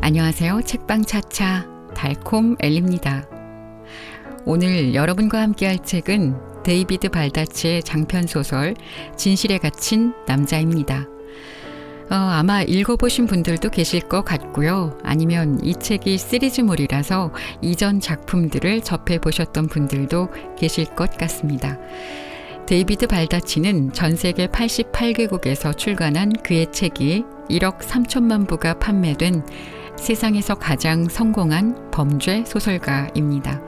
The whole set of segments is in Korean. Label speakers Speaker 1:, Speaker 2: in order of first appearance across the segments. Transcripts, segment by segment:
Speaker 1: 안녕하세요. 책방 차차 달콤 엘리입니다. 오늘 여러분과 함께 할 책은 데이비드 발다치의 장편소설 진실에 갇힌 남자입니다. 아마 읽어보신 분들도 계실 것 같고요. 아니면 이 책이 시리즈물이라서 이전 작품들을 접해보셨던 분들도 계실 것 같습니다. 데이비드 발다치는 전 세계 88개국에서 출간한 그의 책이 1억 3천만 부가 판매된 세상에서 가장 성공한 범죄 소설가입니다.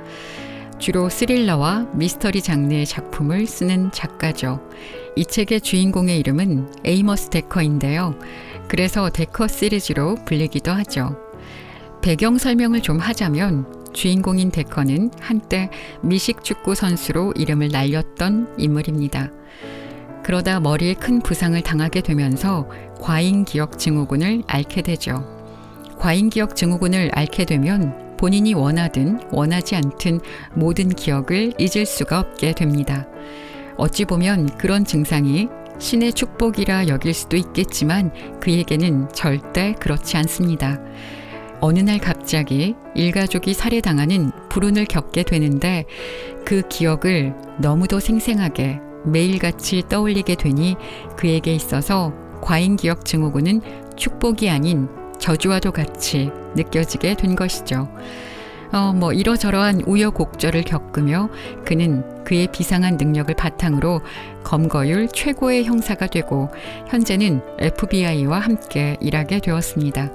Speaker 1: 주로 스릴러와 미스터리 장르의 작품을 쓰는 작가죠. 이 책의 주인공의 이름은 에이머스 데커인데요. 그래서 데커 시리즈로 불리기도 하죠. 배경 설명을 좀 하자면 주인공인 데커는 한때 미식축구 선수로 이름을 날렸던 인물입니다. 그러다 머리에 큰 부상을 당하게 되면서 과잉기억 증후군을 앓게 되죠. 과잉기억 증후군을 앓게 되면 본인이 원하든 원하지 않든 모든 기억을 잊을 수가 없게 됩니다. 어찌 보면 그런 증상이 신의 축복이라 여길 수도 있겠지만 그에게는 절대 그렇지 않습니다. 어느 날 갑자기 일가족이 살해당하는 불운을 겪게 되는데 그 기억을 너무도 생생하게 매일같이 떠올리게 되니 그에게 있어서 과잉기억 증후군은 축복이 아닌 저주와도 같이 느껴지게 된 것이죠. 이러저러한 우여곡절을 겪으며 그는 그의 비상한 능력을 바탕으로 검거율 최고의 형사가 되고 현재는 FBI와 함께 일하게 되었습니다.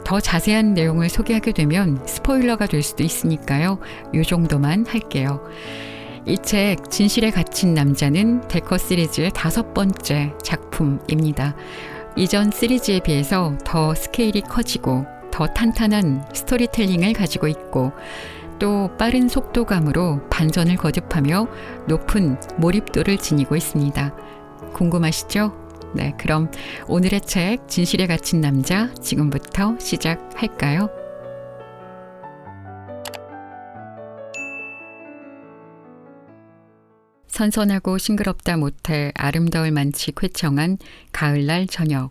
Speaker 1: 더 자세한 내용을 소개하게 되면 스포일러가 될 수도 있으니까요. 이 정도만 할게요. 이 책 진실에 갇힌 남자는 데커 시리즈의 5번째 작품입니다. 이전 시리즈에 비해서 더 스케일이 커지고 더 탄탄한 스토리텔링을 가지고 있고 또 빠른 속도감으로 반전을 거듭하며 높은 몰입도를 지니고 있습니다. 궁금하시죠? 네, 그럼 오늘의 책 진실에 갇힌 남자 지금부터 시작할까요? 선선하고 싱그럽다 못해 아름다울 만치 쾌청한 가을날 저녁.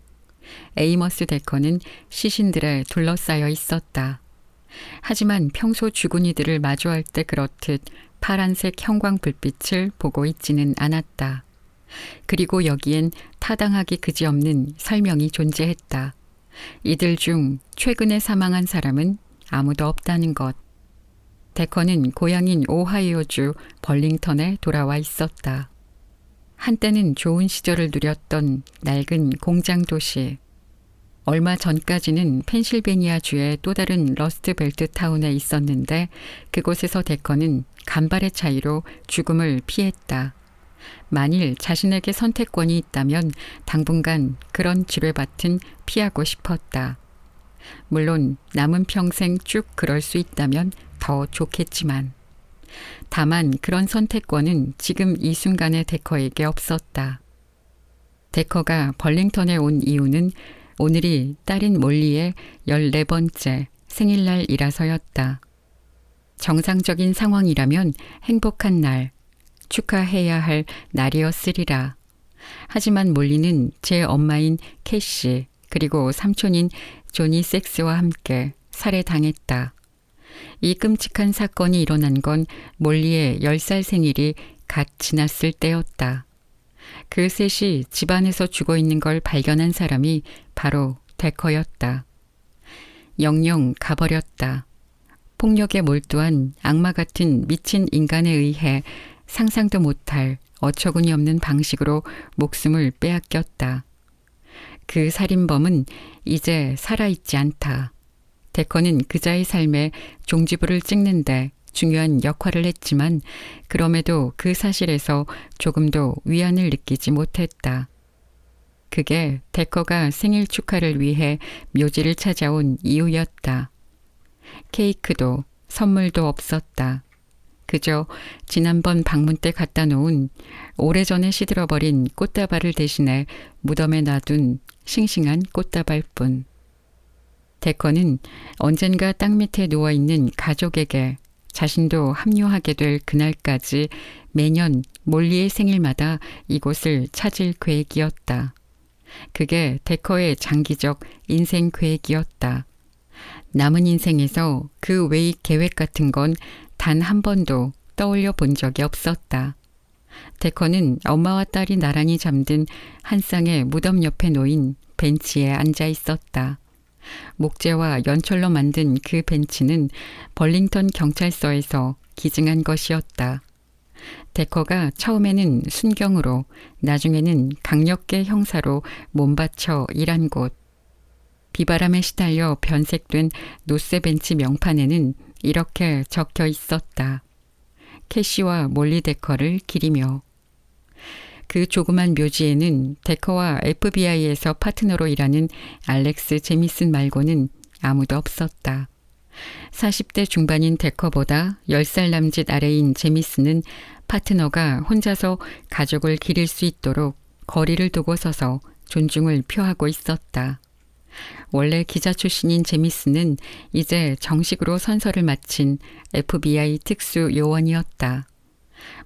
Speaker 1: 에이머스 데커는 시신들에 둘러싸여 있었다. 하지만 평소 주군이들을 마주할 때 그렇듯 파란색 형광 불빛을 보고 있지는 않았다. 그리고 여기엔 타당하기 그지없는 설명이 존재했다. 이들 중 최근에 사망한 사람은 아무도 없다는 것. 데커는 고향인 오하이오주 벌링턴에 돌아와 있었다. 한때는 좋은 시절을 누렸던 낡은 공장 도시. 얼마 전까지는 펜실베니아주의 또 다른 러스트벨트 타운에 있었는데 그곳에서 데커는 간발의 차이로 죽음을 피했다. 만일 자신에게 선택권이 있다면 당분간 그런 지뢰밭은 피하고 싶었다. 물론 남은 평생 쭉 그럴 수 있다면 더 좋겠지만 다만 그런 선택권은 지금 이 순간의 데커에게 없었다. 데커가 벌링턴에 온 이유는 오늘이 딸인 몰리의 14번째 생일날이라서였다. 정상적인 상황이라면 행복한 날, 축하해야 할 날이었으리라. 하지만 몰리는 제 엄마인 캐시 그리고 삼촌인 조니 섹스와 함께 살해당했다. 이 끔찍한 사건이 일어난 건 몰리의 10살 생일이 갓 지났을 때였다. 그 셋이 집안에서 죽어 있는 걸 발견한 사람이 바로 데커였다. 영영 가버렸다. 폭력에 몰두한 악마 같은 미친 인간에 의해 상상도 못할 어처구니 없는 방식으로 목숨을 빼앗겼다. 그 살인범은 이제 살아있지 않다. 데커는 그자의 삶에 종지부를 찍는데 중요한 역할을 했지만 그럼에도 그 사실에서 조금도 위안을 느끼지 못했다. 그게 데커가 생일 축하를 위해 묘지를 찾아온 이유였다. 케이크도 선물도 없었다. 그저 지난번 방문 때 갖다 놓은 오래전에 시들어버린 꽃다발을 대신해 무덤에 놔둔 싱싱한 꽃다발뿐. 데커는 언젠가 땅 밑에 누워있는 가족에게 자신도 합류하게 될 그날까지 매년 몰리의 생일마다 이곳을 찾을 계획이었다. 그게 데커의 장기적 인생 계획이었다. 남은 인생에서 그 외의 계획 같은 건 단 한 번도 떠올려 본 적이 없었다. 데커는 엄마와 딸이 나란히 잠든 한 쌍의 무덤 옆에 놓인 벤치에 앉아 있었다. 목재와 연철로 만든 그 벤치는 벌링턴 경찰서에서 기증한 것이었다. 데커가 처음에는 순경으로 나중에는 강력계 형사로 몸바쳐 일한 곳. 비바람에 시달려 변색된 노쇠 벤치 명판에는 이렇게 적혀 있었다. 캐시와 몰리 데커를 기리며. 그 조그만 묘지에는 데커와 FBI에서 파트너로 일하는 알렉스 제미슨 말고는 아무도 없었다. 40대 중반인 데커보다 10살 남짓 아래인 제미슨은 파트너가 혼자서 가족을 기릴 수 있도록 거리를 두고 서서 존중을 표하고 있었다. 원래 기자 출신인 제미슨은 이제 정식으로 선서를 마친 FBI 특수 요원이었다.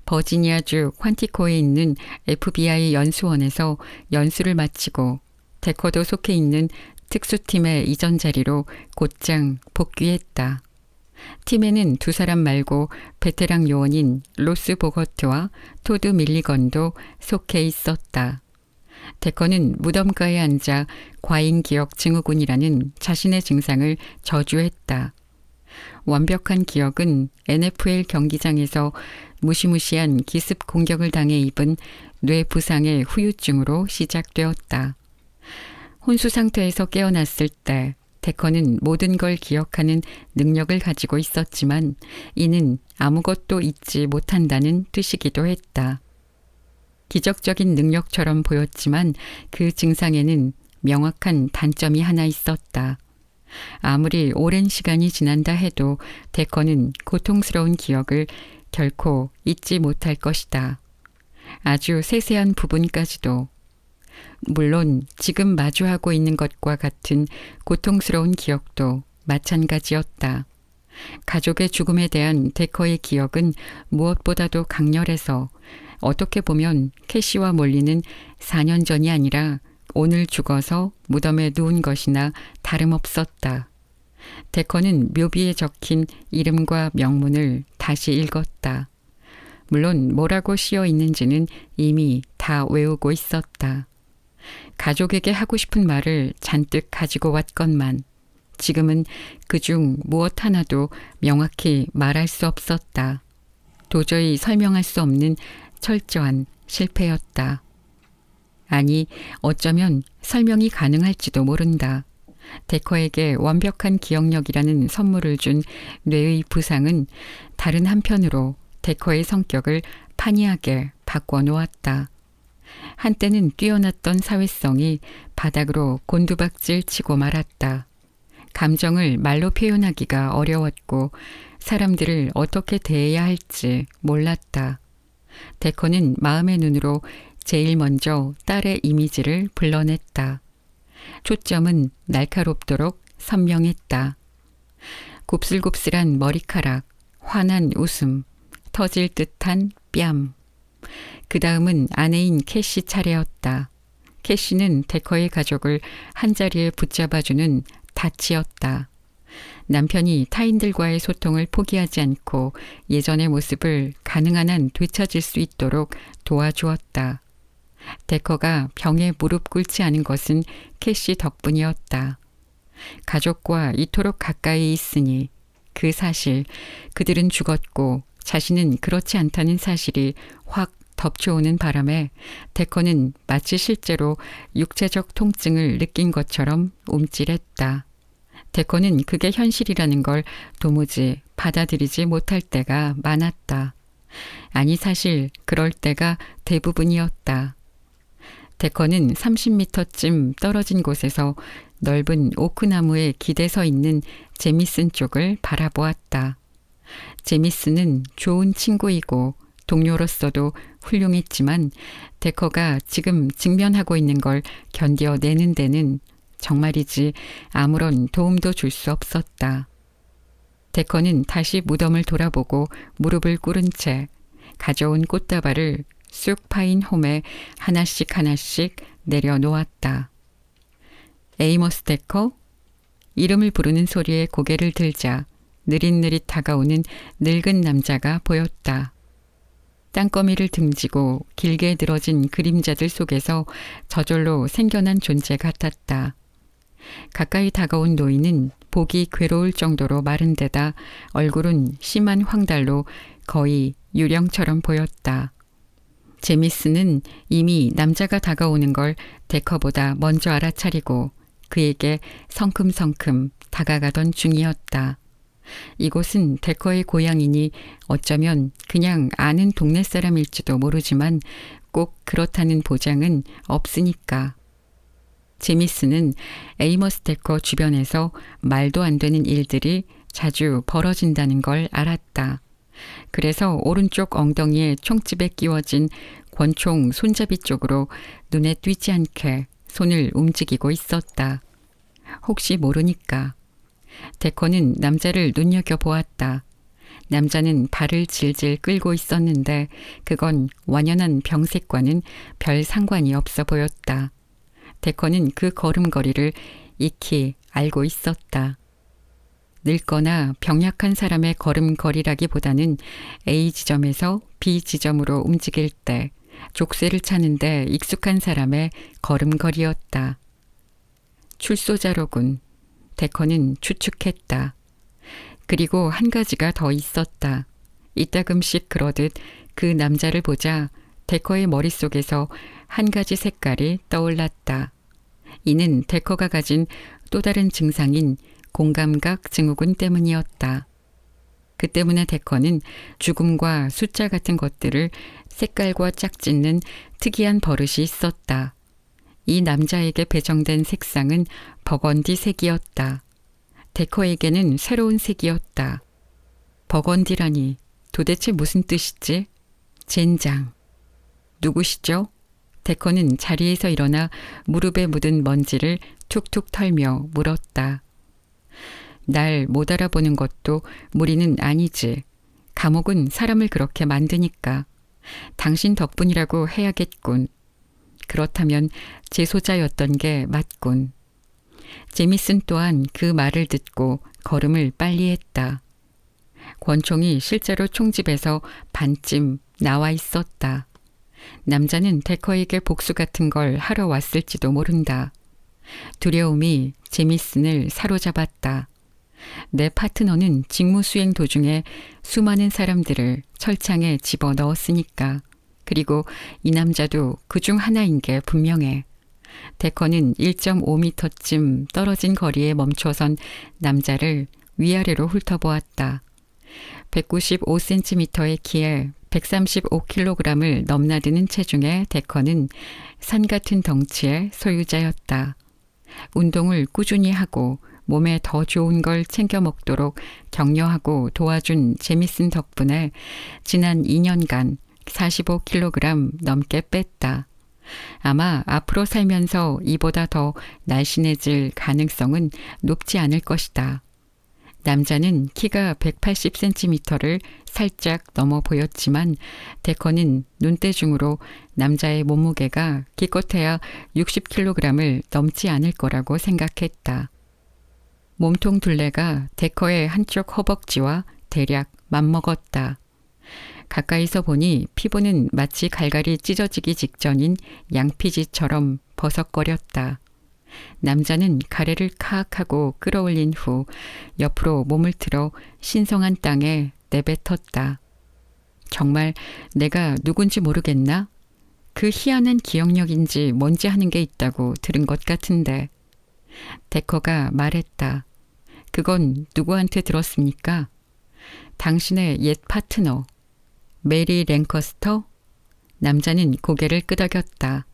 Speaker 1: 버지니아주 퀀티코에 있는 FBI 연수원에서 연수를 마치고 데커도 속해 있는 특수팀의 이전 자리로 곧장 복귀했다. 팀에는 두 사람 말고 베테랑 요원인 로스 보거트와 토드 밀리건도 속해 있었다. 데커는 무덤가에 앉아 과잉기억 증후군이라는 자신의 증상을 저주했다. 완벽한 기억은 NFL 경기장에서 무시무시한 기습 공격을 당해 입은 뇌 부상의 후유증으로 시작되었다. 혼수 상태에서 깨어났을 때 데커는 모든 걸 기억하는 능력을 가지고 있었지만 이는 아무것도 잊지 못한다는 뜻이기도 했다. 기적적인 능력처럼 보였지만 그 증상에는 명확한 단점이 하나 있었다. 아무리 오랜 시간이 지난다 해도 데커는 고통스러운 기억을 결코 잊지 못할 것이다. 아주 세세한 부분까지도. 물론 지금 마주하고 있는 것과 같은 고통스러운 기억도 마찬가지였다. 가족의 죽음에 대한 데커의 기억은 무엇보다도 강렬해서 어떻게 보면 캐시와 몰리는 4년 전이 아니라 오늘 죽어서 무덤에 누운 것이나 다름없었다. 데커는 묘비에 적힌 이름과 명문을 다시 읽었다. 물론 뭐라고 씌어 있는지는 이미 다 외우고 있었다. 가족에게 하고 싶은 말을 잔뜩 가지고 왔건만 지금은 그중 무엇 하나도 명확히 말할 수 없었다. 도저히 설명할 수 없는 철저한 실패였다. 아니, 어쩌면 설명이 가능할지도 모른다. 데커에게 완벽한 기억력이라는 선물을 준 뇌의 부상은 다른 한편으로 데커의 성격을 판이하게 바꿔놓았다. 한때는 뛰어났던 사회성이 바닥으로 곤두박질 치고 말았다. 감정을 말로 표현하기가 어려웠고 사람들을 어떻게 대해야 할지 몰랐다. 데커는 마음의 눈으로 제일 먼저 딸의 이미지를 불러냈다. 초점은 날카롭도록 선명했다. 곱슬곱슬한 머리카락, 환한 웃음, 터질 듯한 뺨. 그 다음은 아내인 캐시 차례였다. 캐시는 데커의 가족을 한자리에 붙잡아주는 닻이었다. 남편이 타인들과의 소통을 포기하지 않고 예전의 모습을 가능한 한 되찾을 수 있도록 도와주었다. 데커가 병에 무릎 꿇지 않은 것은 캐시 덕분이었다. 가족과 이토록 가까이 있으니 그 사실, 그들은 죽었고 자신은 그렇지 않다는 사실이 확 덮쳐오는 바람에 데커는 마치 실제로 육체적 통증을 느낀 것처럼 움찔했다. 데커는 그게 현실이라는 걸 도무지 받아들이지 못할 때가 많았다. 아니 사실 그럴 때가 대부분이었다. 데커는 30m쯤 떨어진 곳에서 넓은 오크나무에 기대서 있는 제미슨 쪽을 바라보았다. 제미슨은 좋은 친구이고 동료로서도 훌륭했지만 데커가 지금 직면하고 있는 걸 견뎌내는 데는 정말이지 아무런 도움도 줄 수 없었다. 데커는 다시 무덤을 돌아보고 무릎을 꿇은 채 가져온 꽃다발을 쑥 파인 홈에 하나씩 하나씩 내려놓았다. 에이머스 데커, 이름을 부르는 소리에 고개를 들자 느릿느릿 다가오는 늙은 남자가 보였다. 땅거미를 등지고 길게 늘어진 그림자들 속에서 저절로 생겨난 존재 같았다. 가까이 다가온 노인은 보기 괴로울 정도로 마른 데다 얼굴은 심한 황달로 거의 유령처럼 보였다. 제미스는 이미 남자가 다가오는 걸 데커보다 먼저 알아차리고 그에게 성큼성큼 다가가던 중이었다. 이곳은 데커의 고향이니 어쩌면 그냥 아는 동네 사람일지도 모르지만 꼭 그렇다는 보장은 없으니까. 제미스는 에이머스 데커 주변에서 말도 안 되는 일들이 자주 벌어진다는 걸 알았다. 그래서 오른쪽 엉덩이에 총집에 끼워진 권총 손잡이 쪽으로 눈에 띄지 않게 손을 움직이고 있었다. 혹시 모르니까. 데커는 남자를 눈여겨보았다. 남자는 발을 질질 끌고 있었는데 그건 완연한 병색과는 별 상관이 없어 보였다. 데커는 그 걸음걸이를 익히 알고 있었다. 늙거나 병약한 사람의 걸음걸이라기보다는 A 지점에서 B 지점으로 움직일 때 족쇄를 차는데 익숙한 사람의 걸음걸이였다. 출소자로군. 데커는 추측했다. 그리고 한 가지가 더 있었다. 이따금씩 그러듯 그 남자를 보자 데커의 머릿속에서 한 가지 색깔이 떠올랐다. 이는 데커가 가진 또 다른 증상인 공감각 증후군 때문이었다. 그 때문에 데커는 죽음과 숫자 같은 것들을 색깔과 짝짓는 특이한 버릇이 있었다. 이 남자에게 배정된 색상은 버건디 색이었다. 데커에게는 새로운 색이었다. 버건디라니 도대체 무슨 뜻이지? 젠장. 누구시죠? 데커는 자리에서 일어나 무릎에 묻은 먼지를 툭툭 털며 물었다. 날 못 알아보는 것도 무리는 아니지. 감옥은 사람을 그렇게 만드니까. 당신 덕분이라고 해야겠군. 그렇다면 재소자였던 게 맞군. 제미슨 또한 그 말을 듣고 걸음을 빨리 했다. 권총이 실제로 총집에서 반쯤 나와 있었다. 남자는 데커에게 복수 같은 걸 하러 왔을지도 모른다. 두려움이 제미슨을 사로잡았다. 내 파트너는 직무 수행 도중에 수많은 사람들을 철창에 집어넣었으니까. 그리고 이 남자도 그중 하나인 게 분명해. 데커는 1.5m쯤 떨어진 거리에 멈춰선 남자를 위아래로 훑어보았다. 195cm의 키에 135kg을 넘나드는 체중의 데커는 산 같은 덩치의 소유자였다. 운동을 꾸준히 하고 몸에 더 좋은 걸 챙겨 먹도록 격려하고 도와준 제미슨 덕분에 지난 2년간 45kg 넘게 뺐다. 아마 앞으로 살면서 이보다 더 날씬해질 가능성은 높지 않을 것이다. 남자는 키가 180cm를 살짝 넘어 보였지만 데커는 눈대중으로 남자의 몸무게가 기껏해야 60kg을 넘지 않을 거라고 생각했다. 몸통 둘레가 데커의 한쪽 허벅지와 대략 맞먹었다. 가까이서 보니 피부는 마치 갈갈이 찢어지기 직전인 양피지처럼 버석거렸다. 남자는 가래를 카악 하고 끌어올린 후 옆으로 몸을 틀어 신성한 땅에 내뱉었다. 정말 내가 누군지 모르겠나? 그 희한한 기억력인지 뭔지 하는 게 있다고 들은 것 같은데. 데커가 말했다. 그건 누구한테 들었습니까? 당신의 옛 파트너, 메리 랭커스터? 남자는 고개를 끄덕였다.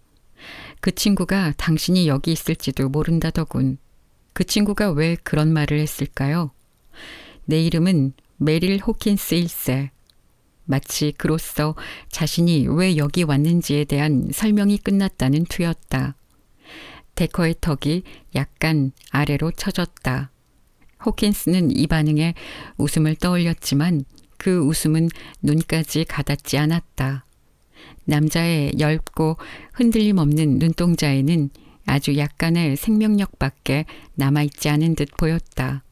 Speaker 1: 그 친구가 당신이 여기 있을지도 모른다더군. 그 친구가 왜 그런 말을 했을까요? 내 이름은 메릴 호킨스 1세. 마치 그로써 자신이 왜 여기 왔는지에 대한 설명이 끝났다는 투였다. 데커의 턱이 약간 아래로 처졌다. 호킨스는 이 반응에 웃음을 떠올렸지만 그 웃음은 눈까지 가닿지 않았다. 남자의 엷고 흔들림 없는 눈동자에는 아주 약간의 생명력밖에 남아있지 않은 듯 보였다.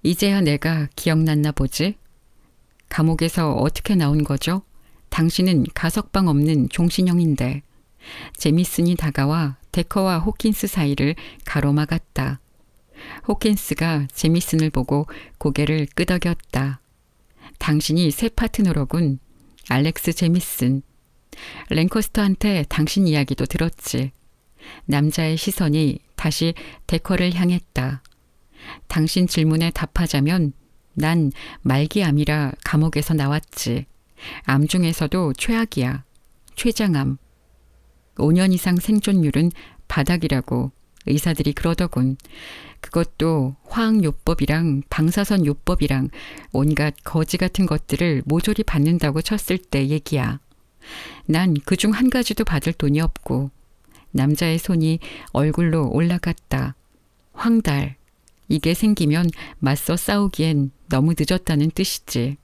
Speaker 1: 이제야 내가 기억났나 보지? 감옥에서 어떻게 나온 거죠? 당신은 가석방 없는 종신형인데. 제미슨이 다가와 데커와 호킨스 사이를 가로막았다. 호킨스가 제미슨을 보고 고개를 끄덕였다. 당신이 새 파트너로군. 알렉스 제미슨. 랭커스터한테 당신 이야기도 들었지. 남자의 시선이 다시 데커를 향했다. 당신 질문에 답하자면 난 말기암이라 감옥에서 나왔지. 암 중에서도 최악이야. 췌장암. 5년 이상 생존율은 바닥이라고 의사들이 그러더군. 그것도 화학요법이랑 방사선요법이랑 온갖 거지 같은 것들을 모조리 받는다고 쳤을 때 얘기야. 난 그중 한 가지도 받을 돈이 없고. 남자의 손이 얼굴로 올라갔다. 황달. 이게 생기면 맞서 싸우기엔 너무 늦었다는 뜻이지.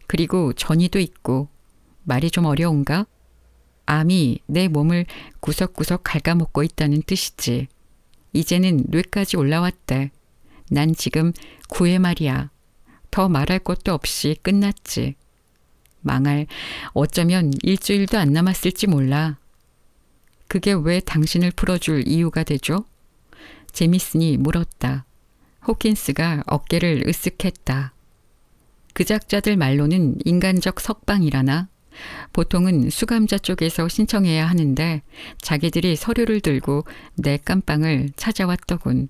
Speaker 1: 그리고 전이도 있고. 말이 좀 어려운가? 암이 내 몸을 구석구석 갉아먹고 있다는 뜻이지. 이제는 뇌까지 올라왔대. 난 지금 9회 말이야. 더 말할 것도 없이 끝났지. 망할, 어쩌면 일주일도 안 남았을지 몰라. 그게 왜 당신을 풀어줄 이유가 되죠? 제미슨이 물었다. 호킨스가 어깨를 으쓱했다. 그 작자들 말로는 인간적 석방이라나? 보통은 수감자 쪽에서 신청해야 하는데 자기들이 서류를 들고 내 깜빵을 찾아왔더군.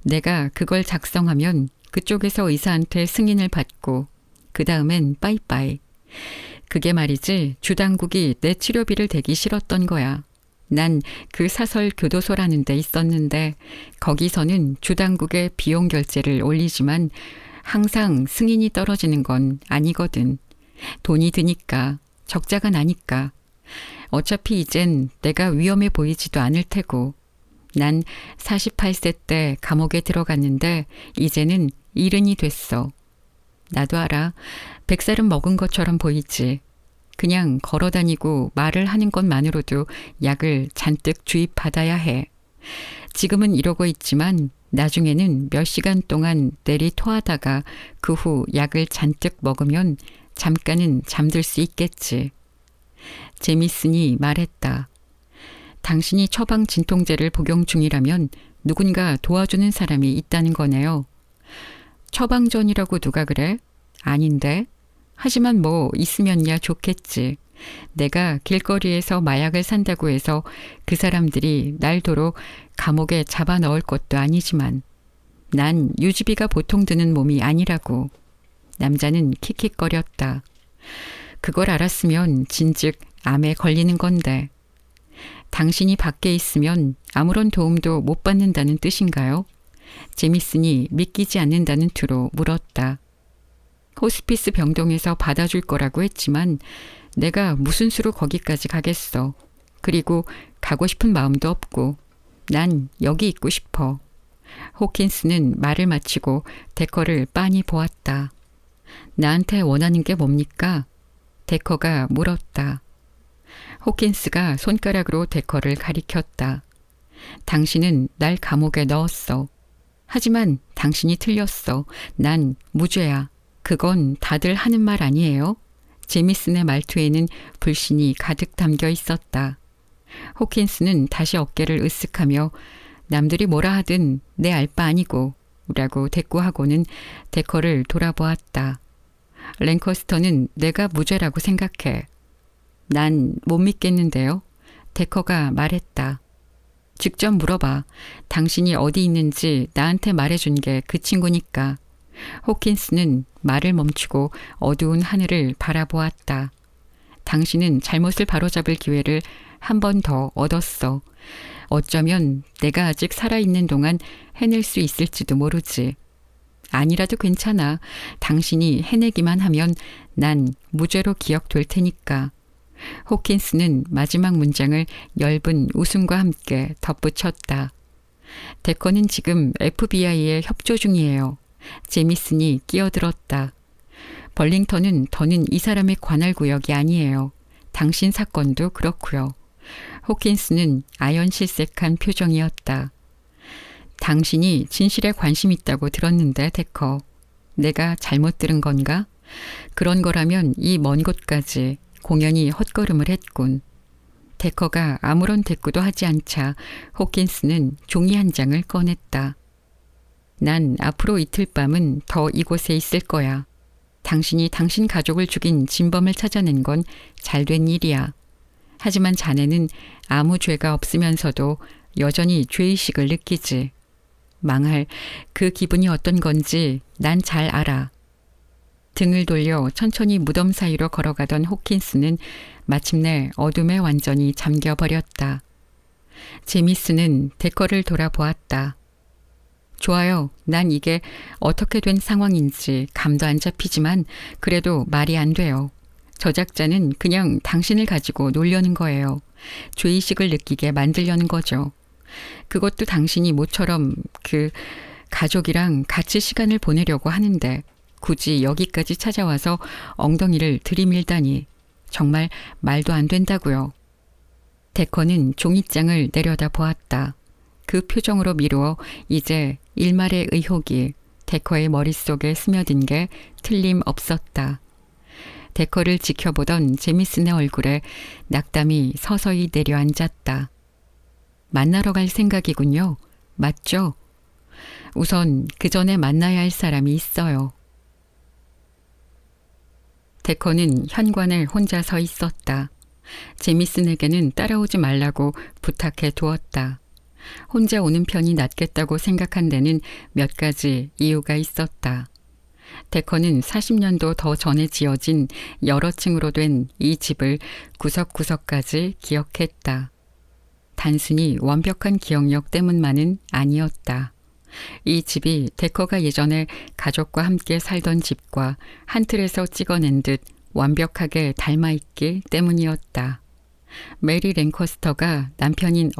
Speaker 1: 내가 그걸 작성하면 그쪽에서 의사한테 승인을 받고 그 다음엔 빠이빠이. 그게 말이지 주당국이 내 치료비를 대기 싫었던 거야. 난 그 사설 교도소라는 데 있었는데 거기서는 주당국에 비용 결제를 올리지만 항상 승인이 떨어지는 건 아니거든. 돈이 드니까. 적자가 나니까. 어차피 이젠 내가 위험해 보이지도 않을 테고. 난 48세 때 감옥에 들어갔는데 이제는 70이 됐어. 나도 알아. 100살은 먹은 것처럼 보이지. 그냥 걸어다니고 말을 하는 것만으로도 약을 잔뜩 주입받아야 해. 지금은 이러고 있지만 나중에는 몇 시간 동안 내리 토하다가 그 후 약을 잔뜩 먹으면 잠깐은 잠들 수 있겠지. 제미슨이 말했다. 당신이 처방 진통제를 복용 중이라면 누군가 도와주는 사람이 있다는 거네요. 처방전이라고 누가 그래? 아닌데. 하지만 뭐 있으면야 좋겠지. 내가 길거리에서 마약을 산다고 해서 그 사람들이 날 도로 감옥에 잡아넣을 것도 아니지만 난 유지비가 보통 드는 몸이 아니라고. 남자는 킥킥거렸다. 그걸 알았으면 진즉 암에 걸리는 건데. 당신이 밖에 있으면 아무런 도움도 못 받는다는 뜻인가요? 제미슨이 믿기지 않는다는 투로 물었다. 호스피스 병동에서 받아줄 거라고 했지만 내가 무슨 수로 거기까지 가겠어. 그리고 가고 싶은 마음도 없고. 난 여기 있고 싶어. 호킨스는 말을 마치고 데커를 빤히 보았다. 나한테 원하는 게 뭡니까? 데커가 물었다. 호킨스가 손가락으로 데커를 가리켰다. 당신은 날 감옥에 넣었어. 하지만 당신이 틀렸어. 난 무죄야. 그건 다들 하는 말 아니에요? 제미슨의 말투에는 불신이 가득 담겨 있었다. 호킨스는 다시 어깨를 으쓱하며 남들이 뭐라 하든 내 알 바 아니고 라고 대꾸하고는 데커를 돌아보았다. 랭커스터는 내가 무죄라고 생각해. 난 못 믿겠는데요. 데커가 말했다. 직접 물어봐. 당신이 어디 있는지 나한테 말해준 게 그 친구니까. 호킨스는 말을 멈추고 어두운 하늘을 바라보았다. 당신은 잘못을 바로잡을 기회를 한 번 더 얻었어. 어쩌면 내가 아직 살아있는 동안 해낼 수 있을지도 모르지. 아니라도 괜찮아. 당신이 해내기만 하면 난 무죄로 기억될 테니까. 호킨스는 마지막 문장을 엷은 웃음과 함께 덧붙였다. 데커는 지금 FBI에 협조 중이에요. 제미슨이 끼어들었다. 벌링턴은 더는 이 사람의 관할 구역이 아니에요. 당신 사건도 그렇고요. 호킨스는 아연실색한 표정이었다. 당신이 진실에 관심 있다고 들었는데, 데커. 내가 잘못 들은 건가? 그런 거라면 이 먼 곳까지 공연히 헛걸음을 했군. 데커가 아무런 대꾸도 하지 않자 호킨스는 종이 한 장을 꺼냈다. 난 앞으로 이틀 밤은 더 이곳에 있을 거야. 당신이 당신 가족을 죽인 진범을 찾아낸 건 잘된 일이야. 하지만 자네는 아무 죄가 없으면서도 여전히 죄의식을 느끼지. 망할 그 기분이 어떤 건지 난 잘 알아. 등을 돌려 천천히 무덤 사이로 걸어가던 호킨스는 마침내 어둠에 완전히 잠겨버렸다. 제미스는 데커를 돌아보았다. 좋아요. 난 이게 어떻게 된 상황인지 감도 안 잡히지만 그래도 말이 안 돼요. 저작자는 그냥 당신을 가지고 놀려는 거예요. 죄의식을 느끼게 만들려는 거죠. 그것도 당신이 모처럼 가족이랑 같이 시간을 보내려고 하는데 굳이 여기까지 찾아와서 엉덩이를 들이밀다니 정말 말도 안 된다고요. 데커는 종이장을 내려다 보았다. 그 표정으로 미루어 이제 일말의 의혹이 데커의 머릿속에 스며든 게 틀림없었다. 데커를 지켜보던 제미슨의 얼굴에 낙담이 서서히 내려앉았다. 만나러 갈 생각이군요. 맞죠? 우선 그 전에 만나야 할 사람이 있어요. 데커는 현관에 혼자 서 있었다. 제미슨에게는 따라오지 말라고 부탁해 두었다. 혼자 오는 편이 낫겠다고 생각한 데는 몇 가지 이유가 있었다. 데커는 40년도 더 전에 지어진 여러 층으로 된 이 집을 구석구석까지 기억했다. 단순히 완벽한 기억력 때문만은 아니었다. 이 집이 데커가 예전에 가족과 함께 살던 집과 한 틀에서 찍어낸 듯 완벽하게 닮아있기 때문이었다. 메리 랭커스터가 남편인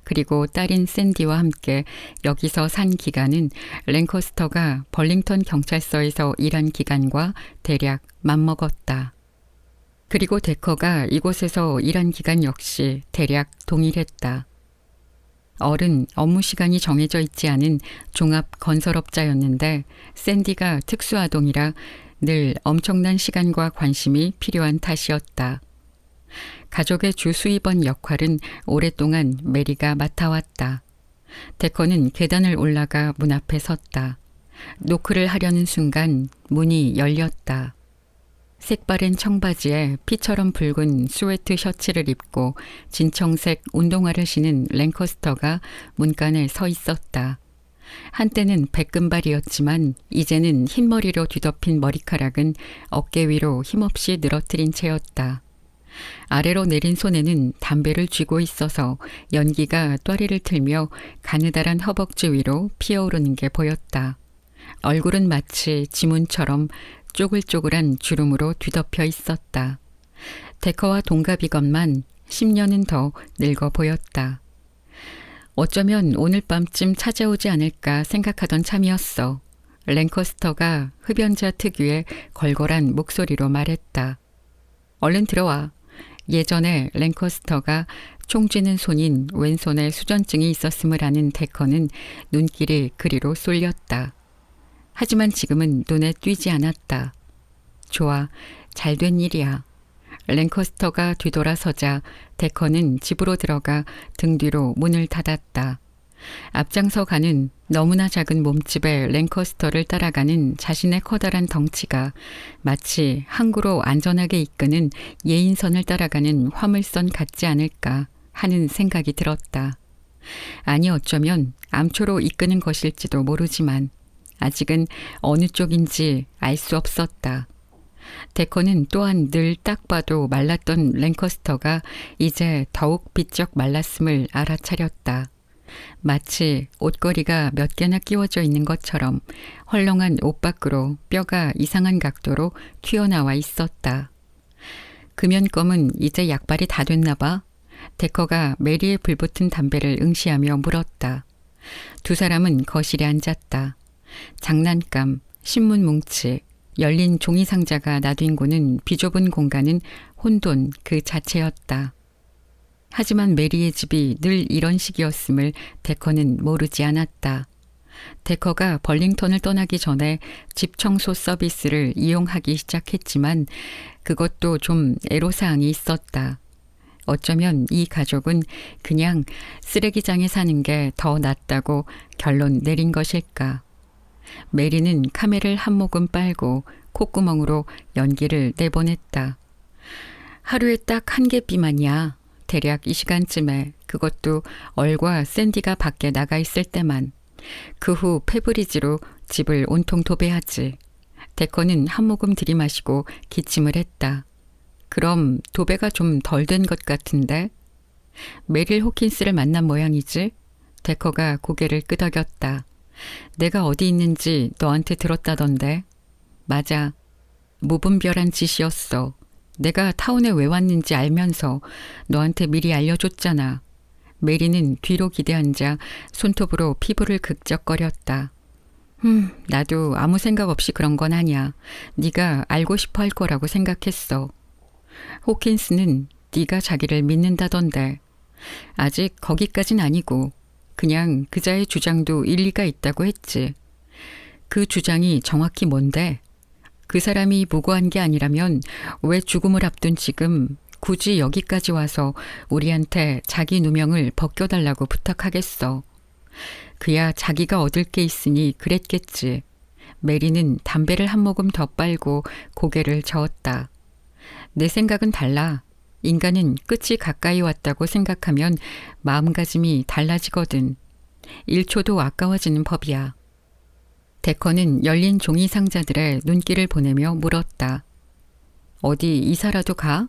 Speaker 1: 그리고 딸인 샌디와 함께 여기서 산 기간은 랭커스터가 벌링턴 경찰서에서 일한 기간과 대략 맞먹었다. 그리고 데커가 이곳에서 일한 기간 역시 대략 동일했다. 업무 시간이 정해져 있지 않은 종합 건설업자였는데 샌디가 특수아동이라 늘 엄청난 시간과 관심이 필요한 탓이었다. 가족의 주 수입원 역할은 오랫동안 메리가 맡아왔다. 데커는 계단을 올라가 문 앞에 섰다. 노크를 하려는 순간 문이 열렸다. 색바랜 청바지에 피처럼 붉은 스웨트 셔츠를 입고 진청색 운동화를 신은 랭커스터가 문간에 서 있었다. 한때는 백금발이었지만 이제는 흰머리로 뒤덮인 머리카락은 어깨 위로 힘없이 늘어뜨린 채였다. 아래로 내린 손에는 담배를 쥐고 있어서 연기가 또리를 틀며 가느다란 허벅지 위로 피어오르는 게 보였다. 얼굴은 마치 지문처럼 쪼글쪼글한 주름으로 뒤덮여 있었다. 데커와 동갑이건만 10년은 더 늙어 보였다. 어쩌면 오늘 밤쯤 찾아오지 않을까 생각하던 참이었어. 랭커스터가 흡연자 특유의 걸걸한 목소리로 말했다. 얼른 들어와. 예전에 랭커스터가 총 쥐는 손인 왼손에 수전증이 있었음을 아는 데커는 눈길이 그리로 쏠렸다. 하지만 지금은 눈에 띄지 않았다. 좋아, 잘된 일이야. 랭커스터가 뒤돌아서자 데커는 집으로 들어가 등 뒤로 문을 닫았다. 앞장서 가는 너무나 작은 몸집의 랭커스터를 따라가는 자신의 커다란 덩치가 마치 항구로 안전하게 이끄는 예인선을 따라가는 화물선 같지 않을까 하는 생각이 들었다. 아니 어쩌면 암초로 이끄는 것일지도 모르지만 아직은 어느 쪽인지 알 수 없었다. 데커는 또한 늘 딱 봐도 말랐던 랭커스터가 이제 더욱 비쩍 말랐음을 알아차렸다. 마치 옷걸이가 몇 개나 끼워져 있는 것처럼 헐렁한 옷 밖으로 뼈가 이상한 각도로 튀어나와 있었다. 금연검은 이제 약발이 다 됐나 봐. 데커가 메리의 불붙은 담배를 응시하며 물었다. 두 사람은 거실에 앉았다. 장난감, 신문 뭉치, 열린 종이 상자가 나뒹구는 비좁은 공간은 혼돈 그 자체였다. 하지만 메리의 집이 늘 이런 식이었음을 데커는 모르지 않았다. 데커가 벌링턴을 떠나기 전에 집 청소 서비스를 이용하기 시작했지만 그것도 좀 애로사항이 있었다. 어쩌면 이 가족은 그냥 쓰레기장에 사는 게 더 낫다고 결론 내린 것일까. 메리는 카메를 한 모금 빨고 콧구멍으로 연기를 내보냈다. 하루에 딱 한 개비만이야. 대략 이 시간쯤에, 그것도 얼과 샌디가 밖에 나가 있을 때만. 그 후 페브리즈로 집을 온통 도배하지. 데커는 한 모금 들이마시고 기침을 했다. 그럼 도배가 좀 덜 된 것 같은데? 메릴 호킨스를 만난 모양이지? 데커가 고개를 끄덕였다. 내가 어디 있는지 너한테 들었다던데. 맞아. 무분별한 짓이었어. 내가 타운에 왜 왔는지 알면서 너한테 미리 알려줬잖아. 메리는 뒤로 기대앉아 손톱으로 피부를 극적거렸다. 나도 아무 생각 없이 그런 건 아니야. 네가 알고 싶어 할 거라고 생각했어. 호킨스는 네가 자기를 믿는다던데. 아직 거기까진 아니고 그냥 그자의 주장도 일리가 있다고 했지. 그 주장이 정확히 뭔데? 그 사람이 무고한 게 아니라면 왜 죽음을 앞둔 지금 굳이 여기까지 와서 우리한테 자기 누명을 벗겨달라고 부탁하겠어. 그야 자기가 얻을 게 있으니 그랬겠지. 메리는 담배를 한 모금 더 빨고 고개를 저었다. 내 생각은 달라. 인간은 끝이 가까이 왔다고 생각하면 마음가짐이 달라지거든. 1초도 아까워지는 법이야. 데커는 열린 종이 상자들의 눈길을 보내며 물었다. 어디 이사라도 가?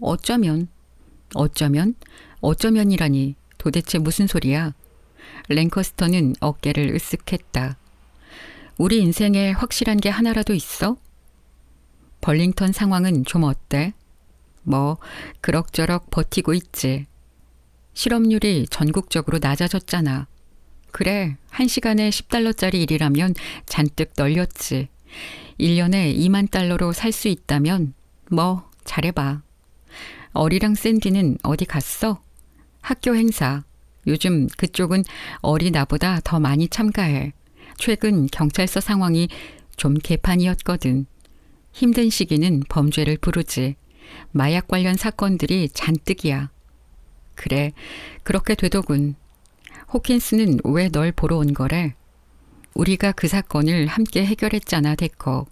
Speaker 1: 어쩌면. 어쩌면? 어쩌면이라니 도대체 무슨 소리야? 랭커스터는 어깨를 으쓱했다. 우리 인생에 확실한 게 하나라도 있어? 벌링턴 상황은 좀 어때? 뭐 그럭저럭 버티고 있지. 실업률이 전국적으로 낮아졌잖아. 그래, 1시간에 $10짜리 일이라면 잔뜩 널렸지. 1년에 $20,000로 살 수 있다면 뭐 잘해봐. 어리랑 샌디는 어디 갔어? 학교 행사. 요즘 그쪽은 어리 나보다 더 많이 참가해. 최근 경찰서 상황이 좀 개판이었거든. 힘든 시기는 범죄를 부르지. 마약 관련 사건들이 잔뜩이야. 그래, 그렇게 되더군. 호킨스는 왜 널 보러 온 거래? 우리가 그 사건을 함께 해결했잖아, 데커.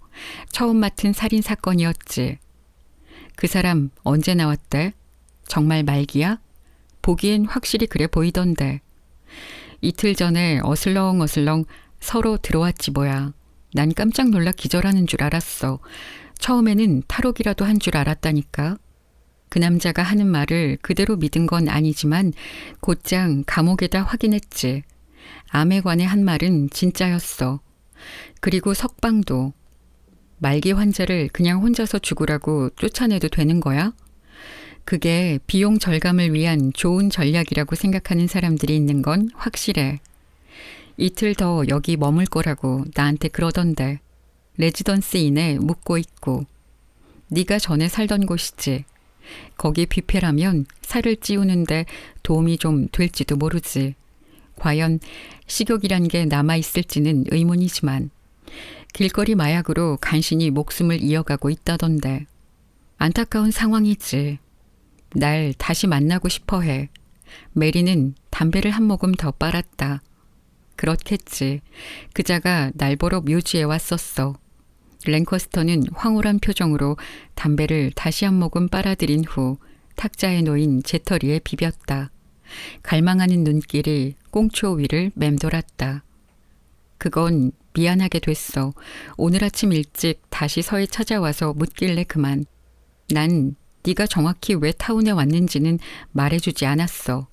Speaker 1: 처음 맡은 살인 사건이었지. 그 사람 언제 나왔대? 정말 말기야? 보기엔 확실히 그래 보이던데. 이틀 전에 어슬렁어슬렁 서로 들어왔지 뭐야. 난 깜짝 놀라 기절하는 줄 알았어. 처음에는 탈옥이라도 한 줄 알았다니까. 그 남자가 하는 말을 그대로 믿은 건 아니지만 곧장 감옥에다 확인했지. 암에 관해 한 말은 진짜였어. 그리고 석방도. 말기 환자를 그냥 혼자서 죽으라고 쫓아내도 되는 거야? 그게 비용 절감을 위한 좋은 전략이라고 생각하는 사람들이 있는 건 확실해. 이틀 더 여기 머물 거라고 나한테 그러던데. 레지던스 인에 묵고 있고. 네가 전에 살던 곳이지. 거기 뷔페라면 살을 찌우는데 도움이 좀 될지도 모르지. 과연 식욕이란 게 남아있을지는 의문이지만 길거리 마약으로 간신히 목숨을 이어가고 있다던데. 안타까운 상황이지. 날 다시 만나고 싶어 해. 메리는 담배를 한 모금 더 빨았다. 그렇겠지. 그자가 날 보러 묘지에 왔었어. 랭커스터는 황홀한 표정으로 담배를 다시 한 모금 빨아들인 후 탁자에 놓인 재터리에 비볐다. 갈망하는 눈길이 꽁초 위를 맴돌았다. 그건 미안하게 됐어. 오늘 아침 일찍 다시 서에 찾아와서 묻길래 그만. 난 네가 정확히 왜 타운에 왔는지는 말해주지 않았어.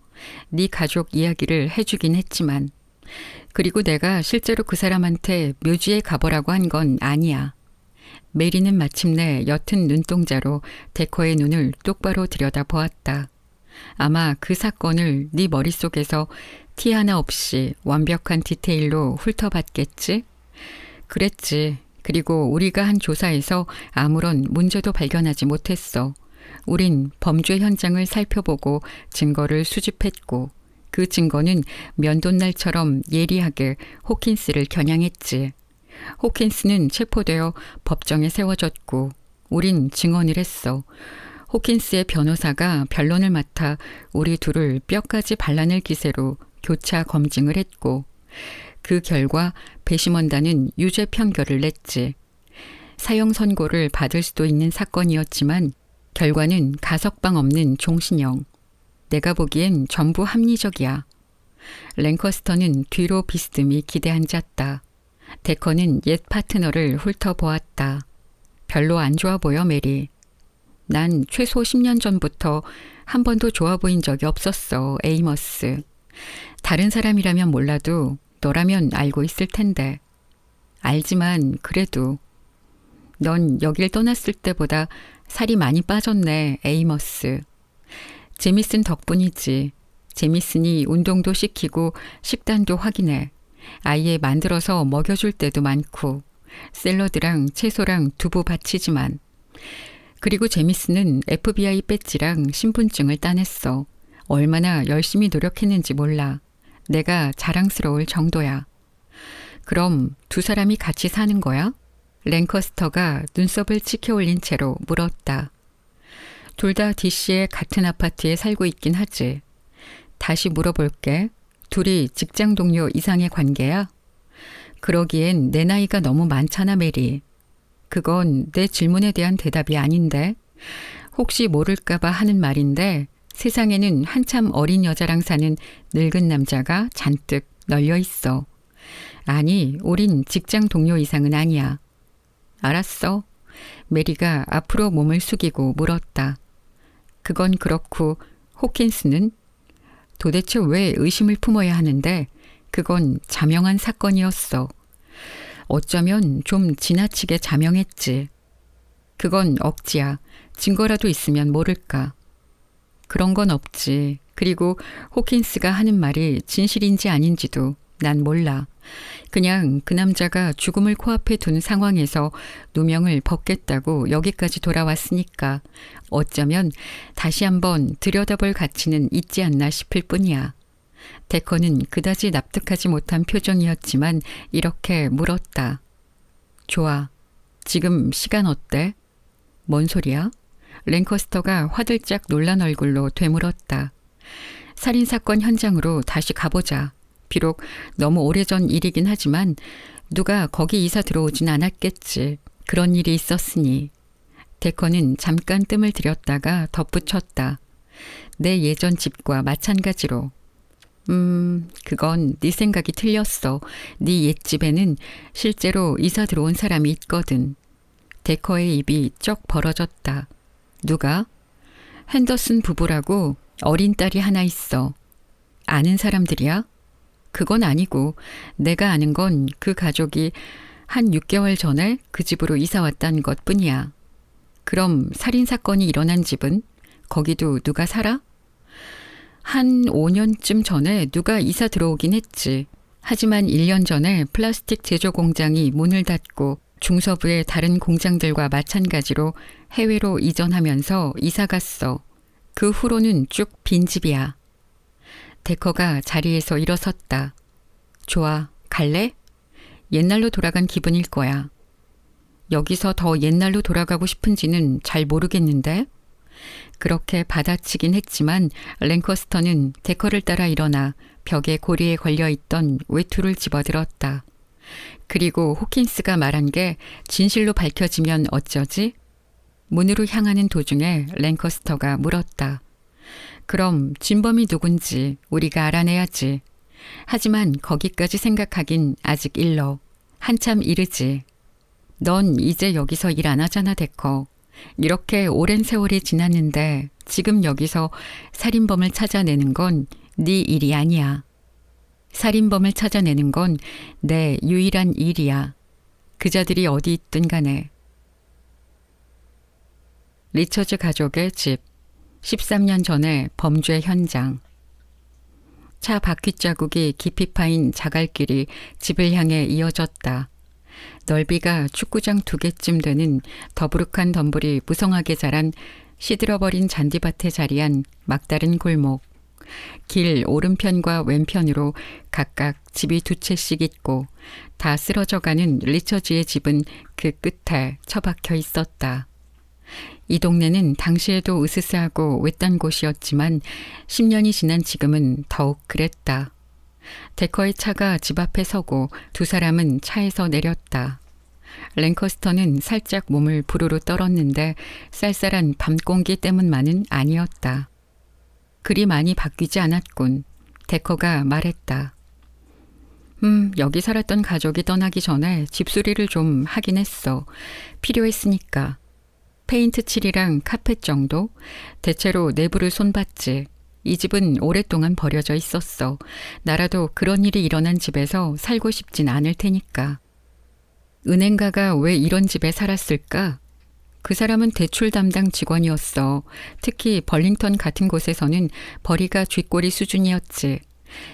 Speaker 1: 네 가족 이야기를 해주긴 했지만. 그리고 내가 실제로 그 사람한테 묘지에 가보라고 한 건 아니야. 메리는 마침내 옅은 눈동자로 데커의 눈을 똑바로 들여다보았다. 아마 그 사건을 네 머릿속에서 티 하나 없이 완벽한 디테일로 훑어봤겠지? 그랬지. 그리고 우리가 한 조사에서 아무런 문제도 발견하지 못했어. 우린 범죄 현장을 살펴보고 증거를 수집했고 그 증거는 면도날처럼 예리하게 호킨스를 겨냥했지. 호킨스는 체포되어 법정에 세워졌고 우린 증언을 했어. 호킨스의 변호사가 변론을 맡아 우리 둘을 뼈까지 발라낼 기세로 교차 검증을 했고 그 결과 배심원단은 유죄 판결을 냈지. 사형 선고를 받을 수도 있는 사건이었지만 결과는 가석방 없는 종신형. 내가 보기엔 전부 합리적이야. 랭커스터는 뒤로 비스듬히 기대앉았다. 데커는 옛 파트너를 훑어보았다. 별로 안 좋아 보여, 메리. 난 최소 10년 전부터 한 번도 좋아 보인 적이 없었어, 에이머스. 다른 사람이라면 몰라도 너라면 알고 있을 텐데. 알지만 그래도. 넌 여길 떠났을 때보다 살이 많이 빠졌네, 에이머스. 제미슨 덕분이지. 제미슨이 운동도 시키고 식단도 확인해. 아예 만들어서 먹여줄 때도 많고 샐러드랑 채소랑 두부 바치지만. 그리고 제미슨은 FBI 배지랑 신분증을 따냈어. 얼마나 열심히 노력했는지 몰라. 내가 자랑스러울 정도야. 그럼 두 사람이 같이 사는 거야? 랭커스터가 눈썹을 치켜 올린 채로 물었다. 둘 다 DC의 같은 아파트에 살고 있긴 하지. 다시 물어볼게. 둘이 직장 동료 이상의 관계야? 그러기엔 내 나이가 너무 많잖아, 메리. 그건 내 질문에 대한 대답이 아닌데. 혹시 모를까봐 하는 말인데 세상에는 한참 어린 여자랑 사는 늙은 남자가 잔뜩 널려 있어. 아니, 우린 직장 동료 이상은 아니야. 알았어. 메리가 앞으로 몸을 숙이고 물었다. 그건 그렇고 호킨스는? 도대체 왜 의심을 품어야 하는데? 그건 자명한 사건이었어. 어쩌면 좀 지나치게 자명했지. 그건 억지야. 증거라도 있으면 모를까. 그런 건 없지. 그리고 호킨스가 하는 말이 진실인지 아닌지도 난 몰라. 그냥 그 남자가 죽음을 코앞에 둔 상황에서 누명을 벗겠다고 여기까지 돌아왔으니까 어쩌면 다시 한번 들여다볼 가치는 있지 않나 싶을 뿐이야. 데커는 그다지 납득하지 못한 표정이었지만 이렇게 물었다. 좋아. 지금 시간 어때? 뭔 소리야? 랭커스터가 화들짝 놀란 얼굴로 되물었다. 살인사건 현장으로 다시 가보자. 비록 너무 오래전 일이긴 하지만 누가 거기 이사 들어오진 않았겠지. 그런 일이 있었으니. 데커는 잠깐 뜸을 들였다가 덧붙였다. 내 예전 집과 마찬가지로. 그건 네 생각이 틀렸어. 네 옛집에는 실제로 이사 들어온 사람이 있거든. 데커의 입이 쩍 벌어졌다. 누가? 핸더슨 부부라고 어린 딸이 하나 있어. 아는 사람들이야? 그건 아니고 내가 아는 건 그 가족이 한 6개월 전에 그 집으로 이사 왔다는 것 뿐이야. 그럼 살인사건이 일어난 집은? 거기도 누가 살아? 한 5년쯤 전에 누가 이사 들어오긴 했지. 하지만 1년 전에 플라스틱 제조 공장이 문을 닫고 중서부의 다른 공장들과 마찬가지로 해외로 이전하면서 이사 갔어. 그 후로는 쭉 빈집이야. 데커가 자리에서 일어섰다. 좋아, 갈래? 옛날로 돌아간 기분일 거야. 여기서 더 옛날로 돌아가고 싶은지는 잘 모르겠는데? 그렇게 받아치긴 했지만 랭커스터는 데커를 따라 일어나 벽에 고리에 걸려있던 외투를 집어들었다. 그리고 호킨스가 말한 게 진실로 밝혀지면 어쩌지? 문으로 향하는 도중에 랭커스터가 물었다. 그럼 진범이 누군지 우리가 알아내야지. 하지만 거기까지 생각하긴 아직 일러. 한참 이르지. 넌 이제 여기서 일 안 하잖아, 데커. 이렇게 오랜 세월이 지났는데 지금 여기서 살인범을 찾아내는 건 네 일이 아니야. 살인범을 찾아내는 건 내 유일한 일이야. 그자들이 어디 있든 간에. 리처즈 가족의 집. 13년 전의 범죄 현장. 차 바퀴 자국이 깊이 파인 자갈길이 집을 향해 이어졌다. 넓이가 축구장 2개쯤 되는 더부룩한 덤불이 무성하게 자란 시들어버린 잔디밭에 자리한 막다른 골목. 길 오른편과 왼편으로 각각 집이 두 채씩 있고 다 쓰러져가는 리처지의 집은 그 끝에 처박혀 있었다. 이 동네는 당시에도 으스스하고 외딴 곳이었지만 10년이 지난 지금은 더욱 그랬다. 데커의 차가 집 앞에 서고 두 사람은 차에서 내렸다. 랭커스터는 살짝 몸을 부르르 떨었는데 쌀쌀한 밤 공기 때문만은 아니었다. 그리 많이 바뀌지 않았군. 데커가 말했다. 여기 살았던 가족이 떠나기 전에 집수리를 좀 하긴 했어. 필요했으니까. 페인트 칠이랑 카펫 정도? 대체로 내부를 손봤지. 이 집은 오랫동안 버려져 있었어. 나라도 그런 일이 일어난 집에서 살고 싶진 않을 테니까. 은행가가 왜 이런 집에 살았을까? 그 사람은 대출 담당 직원이었어. 특히 벌링턴 같은 곳에서는 벌이가 쥐꼬리 수준이었지.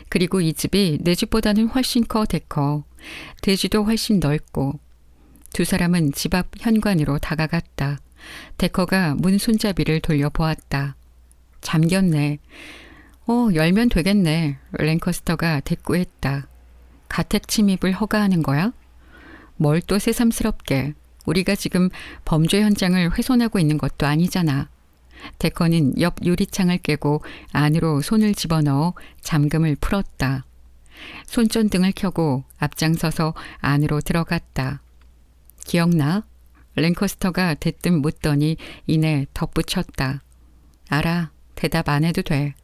Speaker 1: 그리고 이 집이 내 집보다는 훨씬 커 데커. 대지도 훨씬 넓고. 두 사람은 집 앞 현관으로 다가갔다. 데커가 문 손잡이를 돌려보았다. 잠겼네. 열면 되겠네. 랭커스터가 대꾸했다. 가택 침입을 허가하는 거야? 뭘 또 새삼스럽게. 우리가 지금 범죄 현장을 훼손하고 있는 것도 아니잖아. 데커는 옆 유리창을 깨고 안으로 손을 집어넣어 잠금을 풀었다. 손전등을 켜고 앞장서서 안으로 들어갔다. 기억나? 랭커스터가 대뜸 묻더니 이내 덧붙였다. 알아. 대답 안 해도 돼.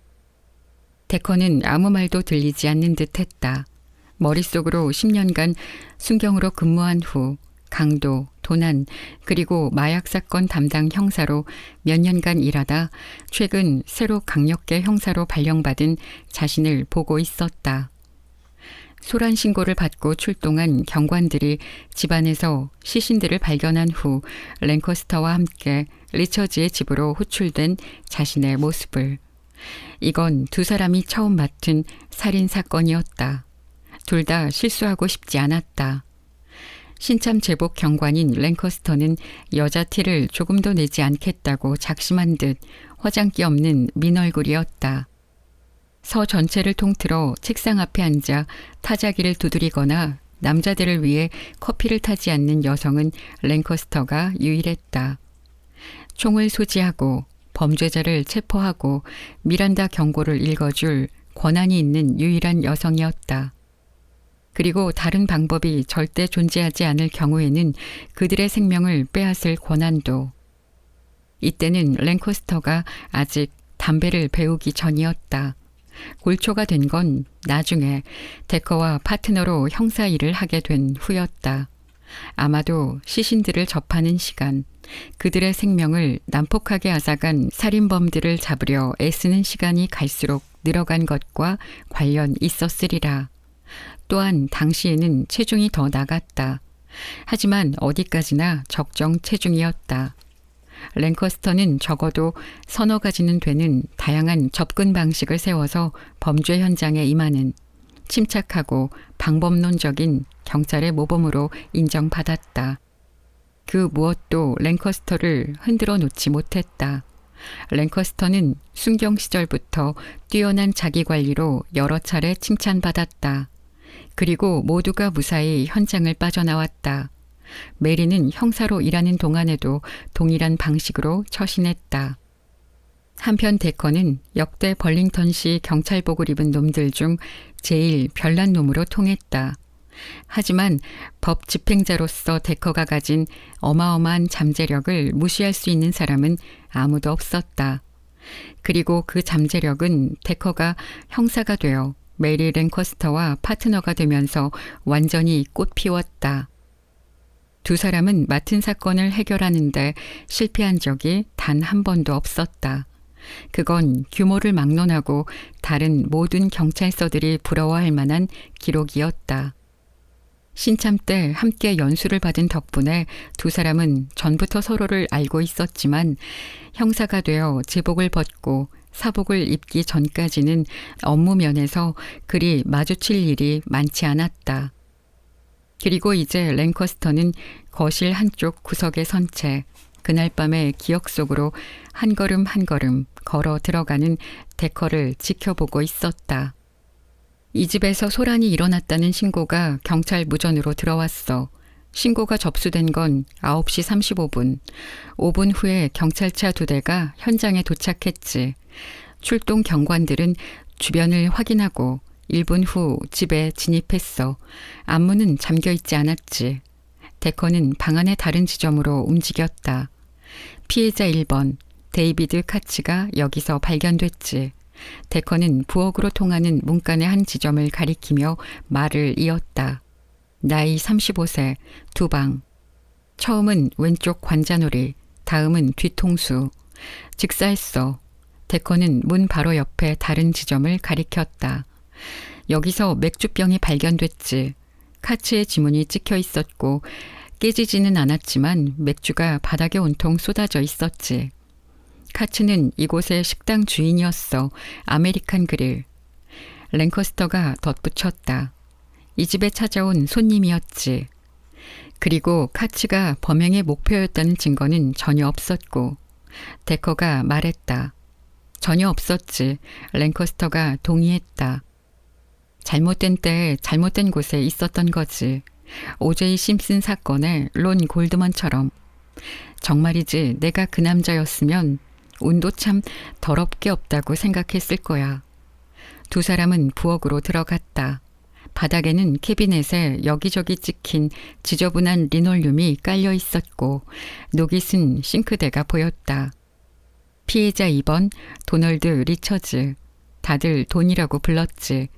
Speaker 1: 데커는 아무 말도 들리지 않는 듯 했다. 머릿속으로 10년간 순경으로 근무한 후 강도, 도난, 그리고 마약 사건 담당 형사로 몇 년간 일하다 최근 새로 강력계 형사로 발령받은 자신을 보고 있었다. 소란 신고를 받고 출동한 경관들이 집안에서 시신들을 발견한 후 랭커스터와 함께 리처지의 집으로 호출된 자신의 모습을. 이건 두 사람이 처음 맡은 살인 사건이었다. 둘 다 실수하고 싶지 않았다. 신참 제복 경관인 랭커스터는 여자 티를 조금도 내지 않겠다고 작심한 듯 화장기 없는 민얼굴이었다. 서 전체를 통틀어 책상 앞에 앉아 타자기를 두드리거나 남자들을 위해 커피를 타지 않는 여성은 랭커스터가 유일했다. 총을 소지하고 범죄자를 체포하고 미란다 경고를 읽어줄 권한이 있는 유일한 여성이었다. 그리고 다른 방법이 절대 존재하지 않을 경우에는 그들의 생명을 빼앗을 권한도. 이때는 랭커스터가 아직 담배를 배우기 전이었다. 골초가 된 건 나중에 데커와 파트너로 형사 일을 하게 된 후였다. 아마도 시신들을 접하는 시간, 그들의 생명을 난폭하게 앗아간 살인범들을 잡으려 애쓰는 시간이 갈수록 늘어간 것과 관련 있었으리라. 또한 당시에는 체중이 더 나갔다. 하지만 어디까지나 적정 체중이었다. 랭커스터는 적어도 서너 가지는 되는 다양한 접근 방식을 세워서 범죄 현장에 임하는 침착하고 방법론적인 경찰의 모범으로 인정받았다. 그 무엇도 랭커스터를 흔들어 놓지 못했다. 랭커스터는 순경 시절부터 뛰어난 자기관리로 여러 차례 칭찬받았다. 그리고 모두가 무사히 현장을 빠져나왔다. 메리는 형사로 일하는 동안에도 동일한 방식으로 처신했다. 한편 데커는 역대 벌링턴시 경찰복을 입은 놈들 중 제일 별난 놈으로 통했다. 하지만 법 집행자로서 데커가 가진 어마어마한 잠재력을 무시할 수 있는 사람은 아무도 없었다. 그리고 그 잠재력은 데커가 형사가 되어 메리 랭커스터와 파트너가 되면서 완전히 꽃피웠다. 두 사람은 맡은 사건을 해결하는데 실패한 적이 단 한 번도 없었다. 그건 규모를 막론하고 다른 모든 경찰서들이 부러워할 만한 기록이었다. 신참 때 함께 연수를 받은 덕분에 두 사람은 전부터 서로를 알고 있었지만 형사가 되어 제복을 벗고 사복을 입기 전까지는 업무 면에서 그리 마주칠 일이 많지 않았다. 그리고 이제 랭커스터는 거실 한쪽 구석에 선 채 그날 밤의 기억 속으로 한 걸음 한 걸음 걸어 들어가는 데커를 지켜보고 있었다. 이 집에서 소란이 일어났다는 신고가 경찰 무전으로 들어왔어. 신고가 접수된 건 9시 35분. 5분 후에 경찰차 2대가 현장에 도착했지. 출동 경관들은 주변을 확인하고 1분 후 집에 진입했어. 앞문은 잠겨있지 않았지. 데커는 방 안의 다른 지점으로 움직였다. 피해자 1번, 데이비드 카츠가 여기서 발견됐지. 데커는 부엌으로 통하는 문간의 한 지점을 가리키며 말을 이었다. 나이 35세, 2방. 처음은 왼쪽 관자놀이, 다음은 뒤통수. 직사했어. 데커는 문 바로 옆에 다른 지점을 가리켰다. 여기서 맥주병이 발견됐지. 카츠의 지문이 찍혀 있었고 깨지지는 않았지만 맥주가 바닥에 온통 쏟아져 있었지. 카츠는 이곳의 식당 주인이었어. 아메리칸 그릴. 랭커스터가 덧붙였다. 이 집에 찾아온 손님이었지. 그리고 카츠가 범행의 목표였다는 증거는 전혀 없었고 데커가 말했다. 전혀 없었지. 랭커스터가 동의했다. 잘못된 때에 잘못된 곳에 있었던 거지. 오제이 심슨 사건의 론 골드먼처럼. 정말이지 내가 그 남자였으면 운도 참 더럽게 없다고 생각했을 거야. 두 사람은 부엌으로 들어갔다. 바닥에는 캐비넷에 여기저기 찍힌 지저분한 리놀륨이 깔려 있었고 녹이 쓴 싱크대가 보였다. 피해자 2번 도널드 리처즈. 다들 돈이라고 불렀지.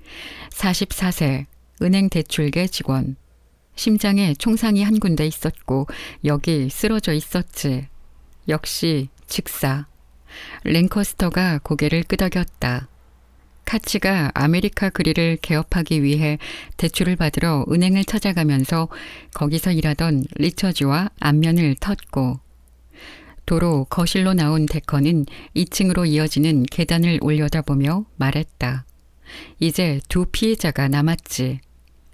Speaker 1: 44세, 은행 대출계 직원. 심장에 총상이 한 군데 있었고 여기 쓰러져 있었지. 역시 직사. 랭커스터가 고개를 끄덕였다. 카츠가 아메리카 그릴을 개업하기 위해 대출을 받으러 은행을 찾아가면서 거기서 일하던 리처즈와 안면을 텄고 도로 거실로 나온 데커는 2층으로 이어지는 계단을 올려다보며 말했다. 이제 두 피해자가 남았지.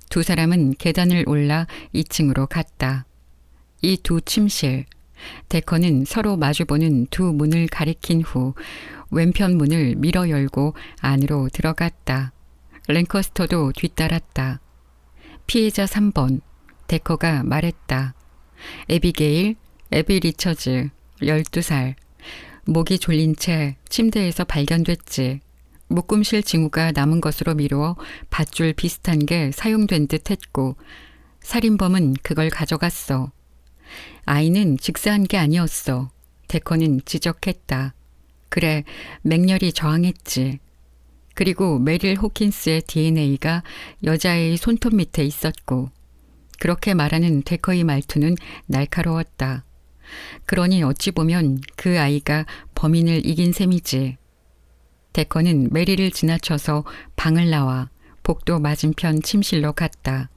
Speaker 1: 두 사람은 계단을 올라 2층으로 갔다. 이 두 침실. 데커는 서로 마주보는 두 문을 가리킨 후 왼편 문을 밀어 열고 안으로 들어갔다. 랭커스터도 뒤따랐다. 피해자 3번. 데커가 말했다. 에비게일, 에비 리처즈, 12살. 목이 졸린 채 침대에서 발견됐지. 묶음실 징후가 남은 것으로 미루어 밧줄 비슷한 게 사용된 듯 했고 살인범은 그걸 가져갔어. 아이는 직사한 게 아니었어. 데커는 지적했다. 그래, 맹렬히 저항했지. 그리고 메릴 호킨스의 DNA가 여자의 손톱 밑에 있었고 그렇게 말하는 데커의 말투는 날카로웠다. 그러니 어찌 보면 그 아이가 범인을 이긴 셈이지. 데커는 메리를 지나쳐서 방을 나와 복도 맞은편 침실로 갔다.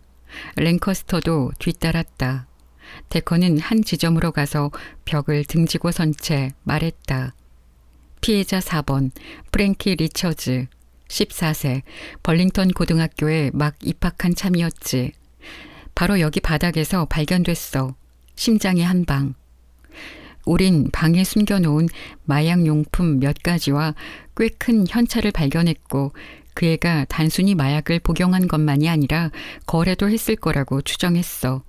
Speaker 1: 랭커스터도 뒤따랐다. 데커는 한 지점으로 가서 벽을 등지고 선 채 말했다. 피해자 4번 프랭키 리처즈, 14세, 벌링턴 고등학교에 막 입학한 참이었지. 바로 여기 바닥에서 발견됐어. 심장에 한 방. 우린 방에 숨겨놓은 마약용품 몇 가지와 꽤 큰 현찰을 발견했고 그 애가 단순히 마약을 복용한 것만이 아니라 거래도 했을 거라고 추정했어.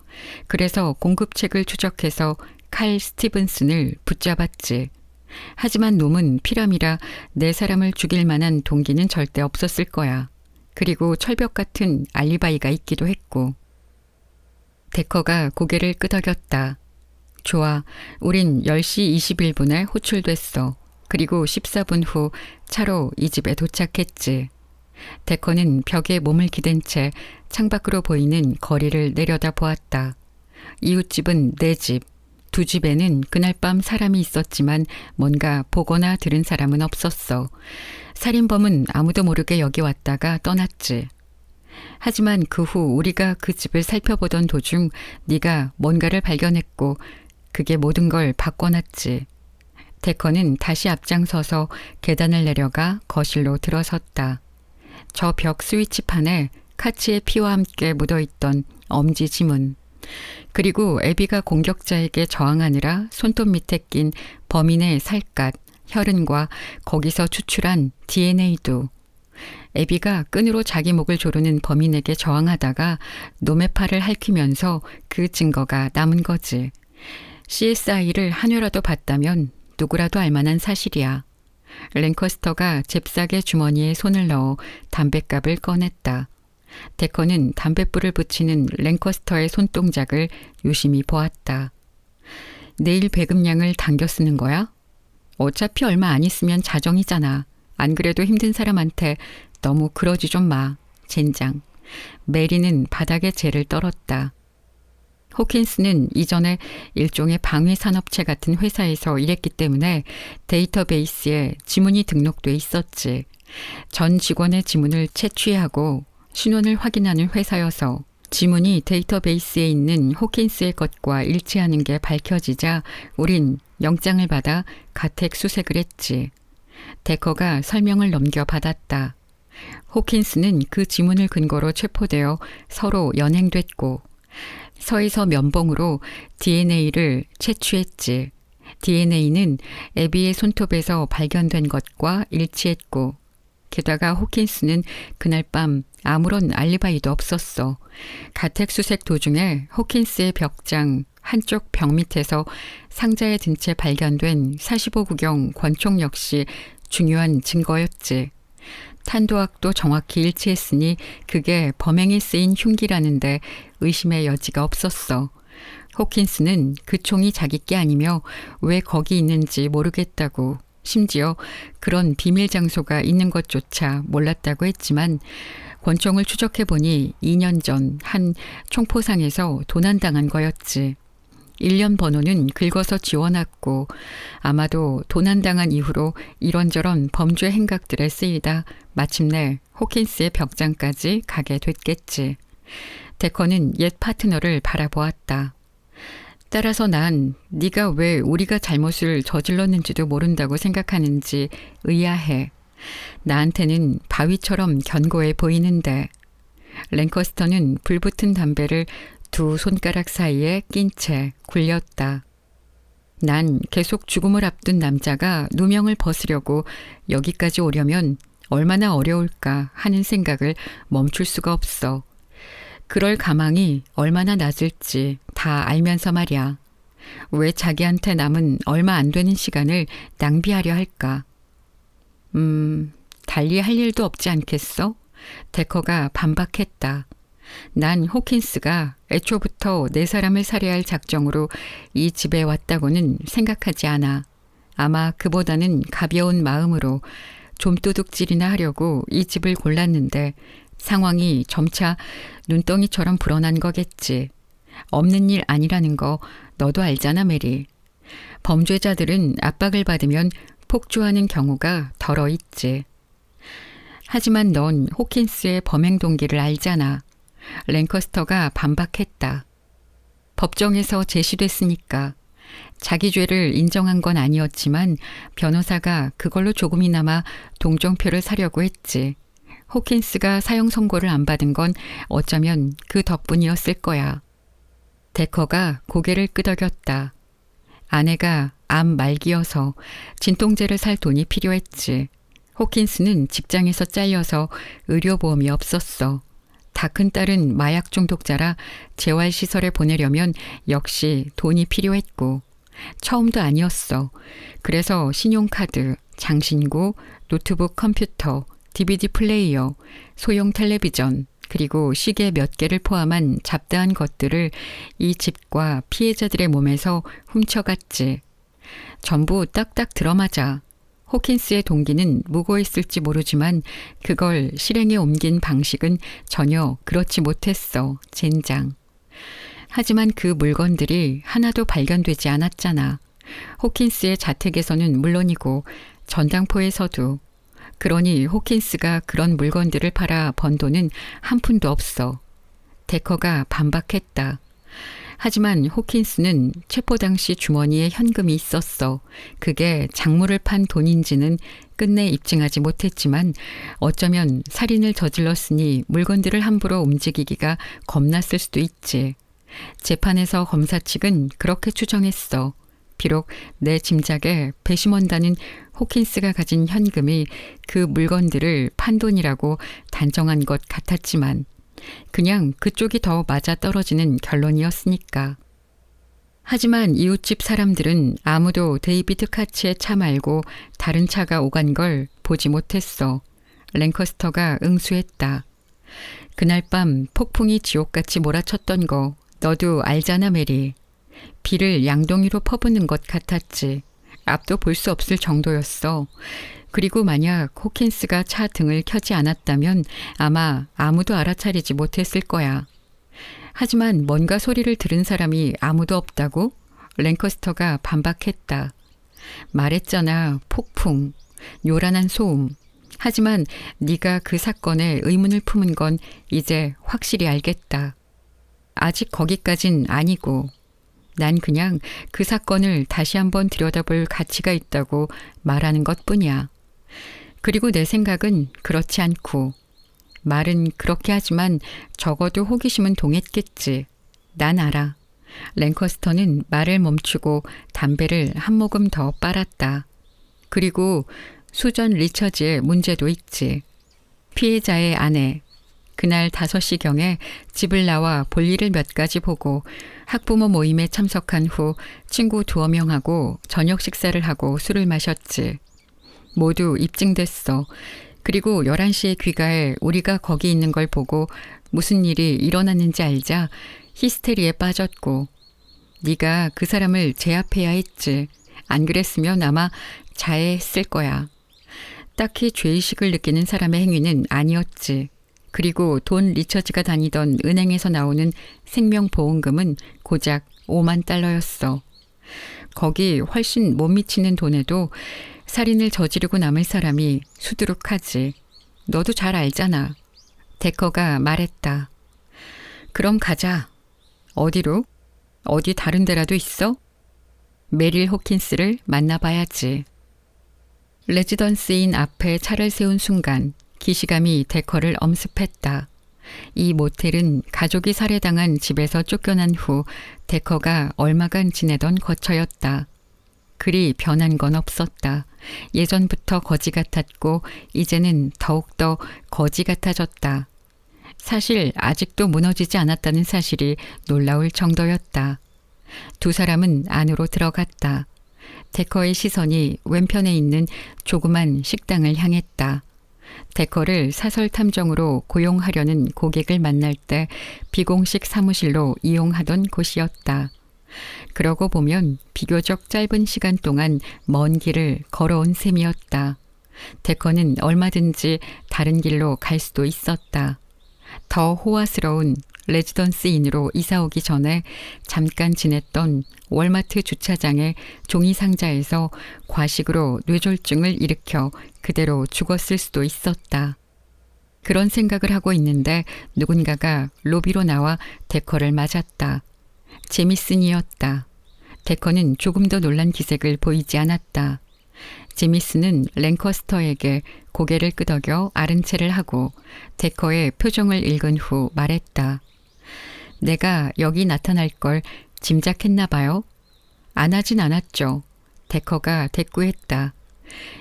Speaker 1: 그래서 공급책을 추적해서 칼 스티븐슨을 붙잡았지. 하지만 놈은 피람이라 네 사람을 죽일 만한 동기는 절대 없었을 거야. 그리고 철벽 같은 알리바이가 있기도 했고. 데커가 고개를 끄덕였다. 좋아, 우린 10시 21분에 호출됐어. 그리고 14분 후 차로 이 집에 도착했지. 데커는 벽에 몸을 기댄 채 창밖으로 보이는 거리를 내려다 보았다. 이웃집은 네 집, 두 집에는 그날 밤 사람이 있었지만 뭔가 보거나 들은 사람은 없었어. 살인범은 아무도 모르게 여기 왔다가 떠났지. 하지만 그 후 우리가 그 집을 살펴보던 도중 네가 뭔가를 발견했고 그게 모든 걸 바꿔놨지. 데커는 다시 앞장서서 계단을 내려가 거실로 들어섰다. 저 벽 스위치판에 카츠의 피와 함께 묻어있던 엄지 지문. 그리고 애비가 공격자에게 저항하느라 손톱 밑에 낀 범인의 살갗, 혈흔과 거기서 추출한 DNA도 애비가 끈으로 자기 목을 조르는 범인에게 저항하다가 놈의 팔을 핥히면서 그 증거가 남은 거지. CSI를 한 회라도 봤다면 누구라도 알만한 사실이야. 랭커스터가 잽싸게 주머니에 손을 넣어 담뱃갑을 꺼냈다. 데커는 담뱃불을 붙이는 랭커스터의 손동작을 유심히 보았다. 내일 배급량을 당겨 쓰는 거야? 어차피 얼마 안 있으면 자정이잖아. 안 그래도 힘든 사람한테 너무 그러지 좀 마. 젠장. 메리는 바닥에 재를 떨었다. 호킨스는 이전에 일종의 방위산업체 같은 회사에서 일했기 때문에 데이터베이스에 지문이 등록돼 있었지. 전 직원의 지문을 채취하고 신원을 확인하는 회사여서 지문이 데이터베이스에 있는 호킨스의 것과 일치하는 게 밝혀지자 우린 영장을 받아 가택 수색을 했지. 데커가 설명을 넘겨받았다. 호킨스는 그 지문을 근거로 체포되어 서로 연행됐고 서에서 면봉으로 DNA를 채취했지. DNA는 애비의 손톱에서 발견된 것과 일치했고 게다가 호킨스는 그날 밤 아무런 알리바이도 없었어. 가택 수색 도중에 호킨스의 벽장 한쪽 벽 밑에서 상자에 든 채 발견된 45구경 권총 역시 중요한 증거였지. 탄도학도 정확히 일치했으니 그게 범행에 쓰인 흉기라는데 의심의 여지가 없었어. 호킨스는 그 총이 자기 게 아니며 왜 거기 있는지 모르겠다고, 심지어 그런 비밀 장소가 있는 것조차 몰랐다고 했지만 권총을 추적해보니 2년 전 한 총포상에서 도난당한 거였지. 1년 번호는 긁어서 지워놨고 아마도 도난당한 이후로 이런저런 범죄 행각들에 쓰이다 마침내 호킨스의 벽장까지 가게 됐겠지. 데커는 옛 파트너를 바라보았다. 따라서 난 네가 왜 우리가 잘못을 저질렀는지도 모른다고 생각하는지 의아해. 나한테는 바위처럼 견고해 보이는데. 랭커스터는 불붙은 담배를 두 손가락 사이에 낀 채 굴렸다. 난 계속 죽음을 앞둔 남자가 누명을 벗으려고 여기까지 오려면 얼마나 어려울까 하는 생각을 멈출 수가 없어. 그럴 가망이 얼마나 낮을지 다 알면서 말이야. 왜 자기한테 남은 얼마 안 되는 시간을 낭비하려 할까? 달리 할 일도 없지 않겠어? 데커가 반박했다. 난 호킨스가 애초부터 내 사람을 살해할 작정으로 이 집에 왔다고는 생각하지 않아. 아마 그보다는 가벼운 마음으로 좀도둑질이나 하려고 이 집을 골랐는데 상황이 점차 눈덩이처럼 불어난 거겠지. 없는 일 아니라는 거 너도 알잖아, 메리. 범죄자들은 압박을 받으면 폭주하는 경우가 덜어 있지. 하지만 넌 호킨스의 범행 동기를 알잖아. 랭커스터가 반박했다. 법정에서 제시됐으니까. 자기 죄를 인정한 건 아니었지만 변호사가 그걸로 조금이나마 동정표를 사려고 했지. 호킨스가 사형 선고를 안 받은 건 어쩌면 그 덕분이었을 거야. 데커가 고개를 끄덕였다. 아내가 암 말기여서 진통제를 살 돈이 필요했지. 호킨스는 직장에서 잘려서 의료보험이 없었어. 다 큰 딸은 마약 중독자라 재활시설에 보내려면 역시 돈이 필요했고 처음도 아니었어. 그래서 신용카드, 장신구, 노트북 컴퓨터, DVD 플레이어, 소형 텔레비전, 그리고 시계 몇 개를 포함한 잡다한 것들을 이 집과 피해자들의 몸에서 훔쳐갔지. 전부 딱딱 들어맞아. 호킨스의 동기는 무고했을지 모르지만 그걸 실행에 옮긴 방식은 전혀 그렇지 못했어. 젠장. 하지만 그 물건들이 하나도 발견되지 않았잖아. 호킨스의 자택에서는 물론이고 전당포에서도. 그러니 호킨스가 그런 물건들을 팔아 번 돈은 한 푼도 없어. 데커가 반박했다. 하지만 호킨스는 체포 당시 주머니에 현금이 있었어. 그게 작물을 판 돈인지는 끝내 입증하지 못했지만 어쩌면 살인을 저질렀으니 물건들을 함부로 움직이기가 겁났을 수도 있지. 재판에서 검사 측은 그렇게 추정했어. 비록 내 짐작에 배심원단은 호킨스가 가진 현금이 그 물건들을 판돈이라고 단정한 것 같았지만 그냥 그쪽이 더 맞아떨어지는 결론이었으니까. 하지만 이웃집 사람들은 아무도 데이비드 카츠의 차 말고 다른 차가 오간 걸 보지 못했어. 랭커스터가 응수했다. 그날 밤 폭풍이 지옥같이 몰아쳤던 거 너도 알잖아, 메리. 비를 양동이로 퍼붓는 것 같았지. 앞도 볼 수 없을 정도였어. 그리고 만약 호킨스가 차 등을 켜지 않았다면 아마 아무도 알아차리지 못했을 거야. 하지만 뭔가 소리를 들은 사람이 아무도 없다고? 랭커스터가 반박했다. 말했잖아, 폭풍, 요란한 소음. 하지만 네가 그 사건에 의문을 품은 건 이제 확실히 알겠다. 아직 거기까진 아니고 난 그냥 그 사건을 다시 한번 들여다볼 가치가 있다고 말하는 것뿐이야. 그리고 내 생각은 그렇지 않고 말은 그렇게 하지만 적어도 호기심은 동했겠지. 난 알아. 랭커스터는 말을 멈추고 담배를 한 모금 더 빨았다. 그리고 수전 리처즈의 문제도 있지. 피해자의 아내. 그날 5시경에 집을 나와 볼일을 몇 가지 보고 학부모 모임에 참석한 후 친구 2명하고 저녁 식사를 하고 술을 마셨지. 모두 입증됐어. 그리고 11시에 귀가해 우리가 거기 있는 걸 보고 무슨 일이 일어났는지 알자 히스테리에 빠졌고 네가 그 사람을 제압해야 했지. 안 그랬으면 아마 자해했을 거야. 딱히 죄의식을 느끼는 사람의 행위는 아니었지. 그리고 돈 리처즈가 다니던 은행에서 나오는 생명보험금은 고작 $50,000였어. 거기 훨씬 못 미치는 돈에도 살인을 저지르고 남을 사람이 수두룩하지. 너도 잘 알잖아. 데커가 말했다. 그럼 가자. 어디로? 어디 다른 데라도 있어? 메릴 호킨스를 만나봐야지. 레지던스인 앞에 차를 세운 순간 기시감이 데커를 엄습했다. 이 모텔은 가족이 살해당한 집에서 쫓겨난 후 데커가 얼마간 지내던 거처였다. 그리 변한 건 없었다. 예전부터 거지 같았고 이제는 더욱더 거지 같아졌다. 사실 아직도 무너지지 않았다는 사실이 놀라울 정도였다. 두 사람은 안으로 들어갔다. 데커의 시선이 왼편에 있는 조그만 식당을 향했다. 데커를 사설 탐정으로 고용하려는 고객을 만날 때 비공식 사무실로 이용하던 곳이었다. 그러고 보면 비교적 짧은 시간 동안 먼 길을 걸어온 셈이었다. 데커는 얼마든지 다른 길로 갈 수도 있었다. 더 호화스러운 레지던스인으로 이사 오기 전에 잠깐 지냈던 월마트 주차장의 종이 상자에서 과식으로 뇌졸중을 일으켜 그대로 죽었을 수도 있었다. 그런 생각을 하고 있는데 누군가가 로비로 나와 데커를 맞았다. 제미슨이었다. 데커는 조금도 놀란 기색을 보이지 않았다. 제미슨은 랭커스터에게 고개를 끄덕여 아른 체를 하고 데커의 표정을 읽은 후 말했다. 내가 여기 나타날 걸 짐작했나 봐요. 안 하진 않았죠. 데커가 대꾸했다.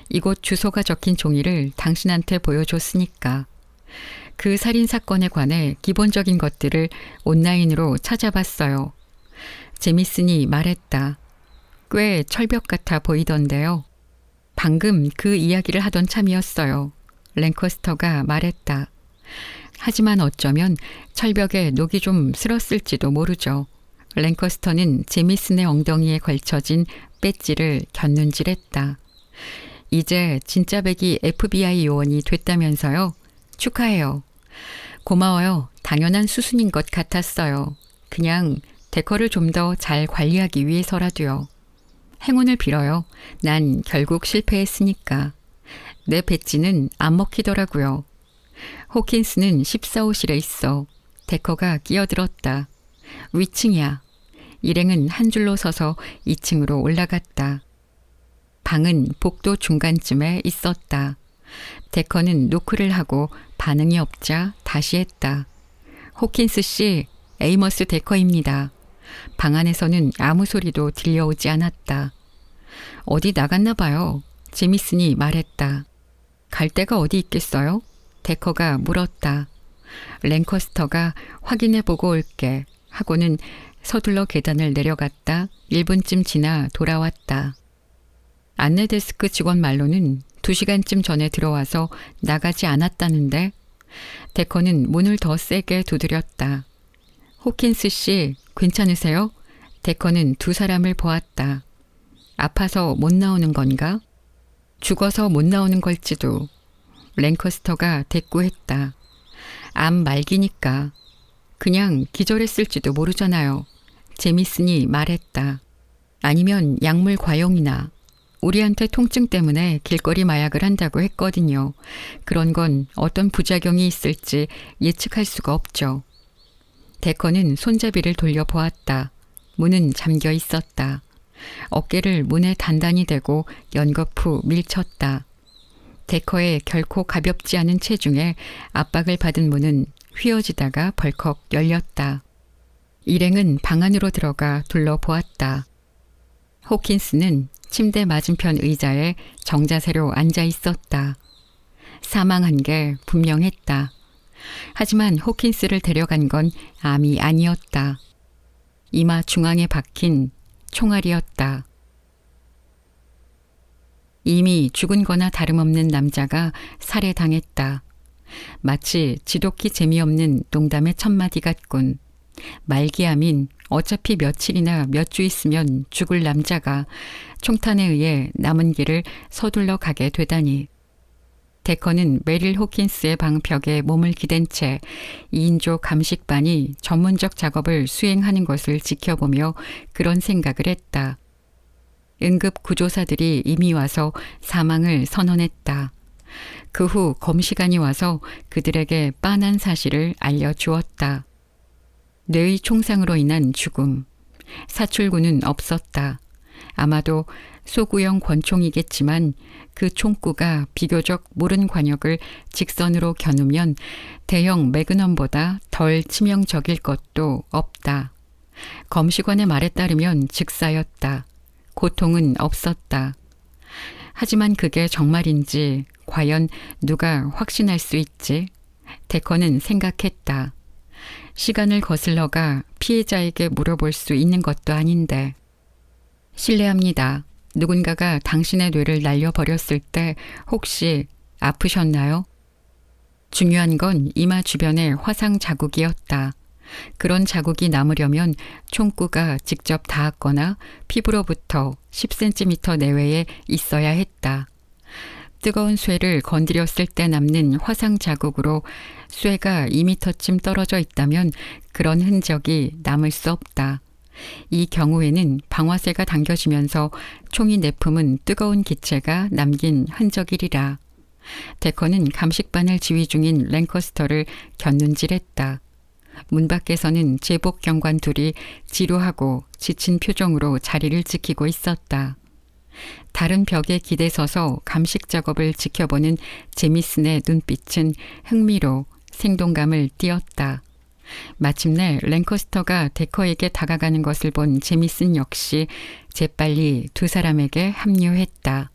Speaker 1: 이곳 주소가 적힌 종이를 당신한테 보여줬으니까. 그 살인 사건에 관해 기본적인 것들을 온라인으로 찾아봤어요. 제미슨이 말했다. 꽤 철벽 같아 보이던데요. 방금 그 이야기를 하던 참이었어요. 랭커스터가 말했다. 하지만 어쩌면 철벽에 녹이 좀 슬었을지도 모르죠. 랭커스터는 제미슨의 엉덩이에 걸쳐진 배지를 곁눈질했다. 이제 진짜 백이 FBI 요원이 됐다면서요? 축하해요. 고마워요. 당연한 수순인 것 같았어요. 그냥 데커를 좀 더 잘 관리하기 위해서라도요. 행운을 빌어요. 난 결국 실패했으니까. 내 배지는 안 먹히더라고요. 호킨스는 14호실에 있어. 데커가 끼어들었다. 위층이야. 일행은 한 줄로 서서 2층으로 올라갔다. 방은 복도 중간쯤에 있었다. 데커는 노크를 하고 반응이 없자 다시 했다. 호킨스 씨, 에이머스 데커입니다. 방 안에서는 아무 소리도 들려오지 않았다. 어디 나갔나 봐요. 제미슨이 말했다. 갈 데가 어디 있겠어요? 데커가 물었다. 랭커스터가 확인해보고 올게 하고는 서둘러 계단을 내려갔다 1분쯤 지나 돌아왔다. 안내데스크 직원 말로는 2시간쯤 전에 들어와서 나가지 않았다는데 데커는 문을 더 세게 두드렸다. 호킨스 씨, 괜찮으세요? 데커는 두 사람을 보았다. 아파서 못 나오는 건가? 죽어서 못 나오는 걸지도. 랭커스터가 대꾸했다. 암 말기니까. 그냥 기절했을지도 모르잖아요. 제미슨이 말했다. 아니면 약물 과용이나. 우리한테 통증 때문에 길거리 마약을 한다고 했거든요. 그런 건 어떤 부작용이 있을지 예측할 수가 없죠. 데커는 손잡이를 돌려보았다. 문은 잠겨 있었다. 어깨를 문에 단단히 대고 연거푸 밀쳤다. 데커의 결코 가볍지 않은 체중에 압박을 받은 문은 휘어지다가 벌컥 열렸다. 일행은 방 안으로 들어가 둘러보았다. 호킨스는 침대 맞은편 의자에 정자세로 앉아 있었다. 사망한 게 분명했다. 하지만 호킨스를 데려간 건 암이 아니었다. 이마 중앙에 박힌 총알이었다. 이미 죽은 거나 다름없는 남자가 살해당했다. 마치 지독히 재미없는 농담의 첫마디 같군. 말기암인 어차피 며칠이나 몇 주 있으면 죽을 남자가 총탄에 의해 남은 길을 서둘러 가게 되다니. 데커는 메릴 호킨스의 방벽에 몸을 기댄 채 2인조 감식반이 전문적 작업을 수행하는 것을 지켜보며 그런 생각을 했다. 응급 구조사들이 이미 와서 사망을 선언했다. 그 후 검시관이 와서 그들에게 빤한 사실을 알려주었다. 뇌의 총상으로 인한 죽음. 사출구는 없었다. 아마도 소구형 권총이겠지만 그 총구가 비교적 모른 관역을 직선으로 겨누면 대형 매그넘보다 덜 치명적일 것도 없다. 검시관의 말에 따르면 즉사였다. 고통은 없었다. 하지만 그게 정말인지 과연 누가 확신할 수 있지? 데커는 생각했다. 시간을 거슬러가 피해자에게 물어볼 수 있는 것도 아닌데. 실례합니다. 누군가가 당신의 뇌를 날려버렸을 때 혹시 아프셨나요? 중요한 건 이마 주변의 화상 자국이었다. 그런 자국이 남으려면 총구가 직접 닿았거나 피부로부터 10cm 내외에 있어야 했다. 뜨거운 쇠를 건드렸을 때 남는 화상 자국으로 쇠가 2m쯤 떨어져 있다면 그런 흔적이 남을 수 없다. 이 경우에는 방화쇠가 당겨지면서 총이 내품은 뜨거운 기체가 남긴 흔적이리라. 데커는 감식반을 지휘 중인 랭커스터를 곁눈질했다. 문 밖에서는 제복 경관 둘이 지루하고 지친 표정으로 자리를 지키고 있었다. 다른 벽에 기대서서 감식 작업을 지켜보는 제미슨의 눈빛은 흥미로 생동감을 띄었다. 마침내 랭커스터가 데커에게 다가가는 것을 본 제미슨 역시 재빨리 두 사람에게 합류했다.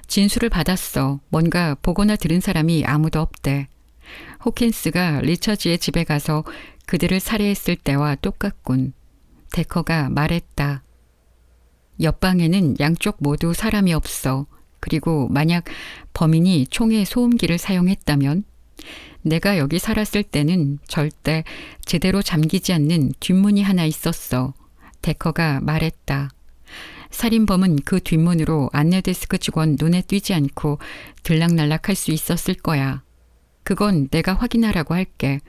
Speaker 1: 진술을 받았어. 뭔가 보거나 들은 사람이 아무도 없대. 호킨스가 리처지의 집에 가서 그들을 살해했을 때와 똑같군. 데커가 말했다. 옆방에는 양쪽 모두 사람이 없어. 그리고 만약 범인이 총의 소음기를 사용했다면 내가 여기 살았을 때는 절대 제대로 잠기지 않는 뒷문이 하나 있었어. 데커가 말했다. 살인범은 그 뒷문으로 안내데스크 직원 눈에 띄지 않고 들락날락할 수 있었을 거야. 그건 내가 확인하라고 할게.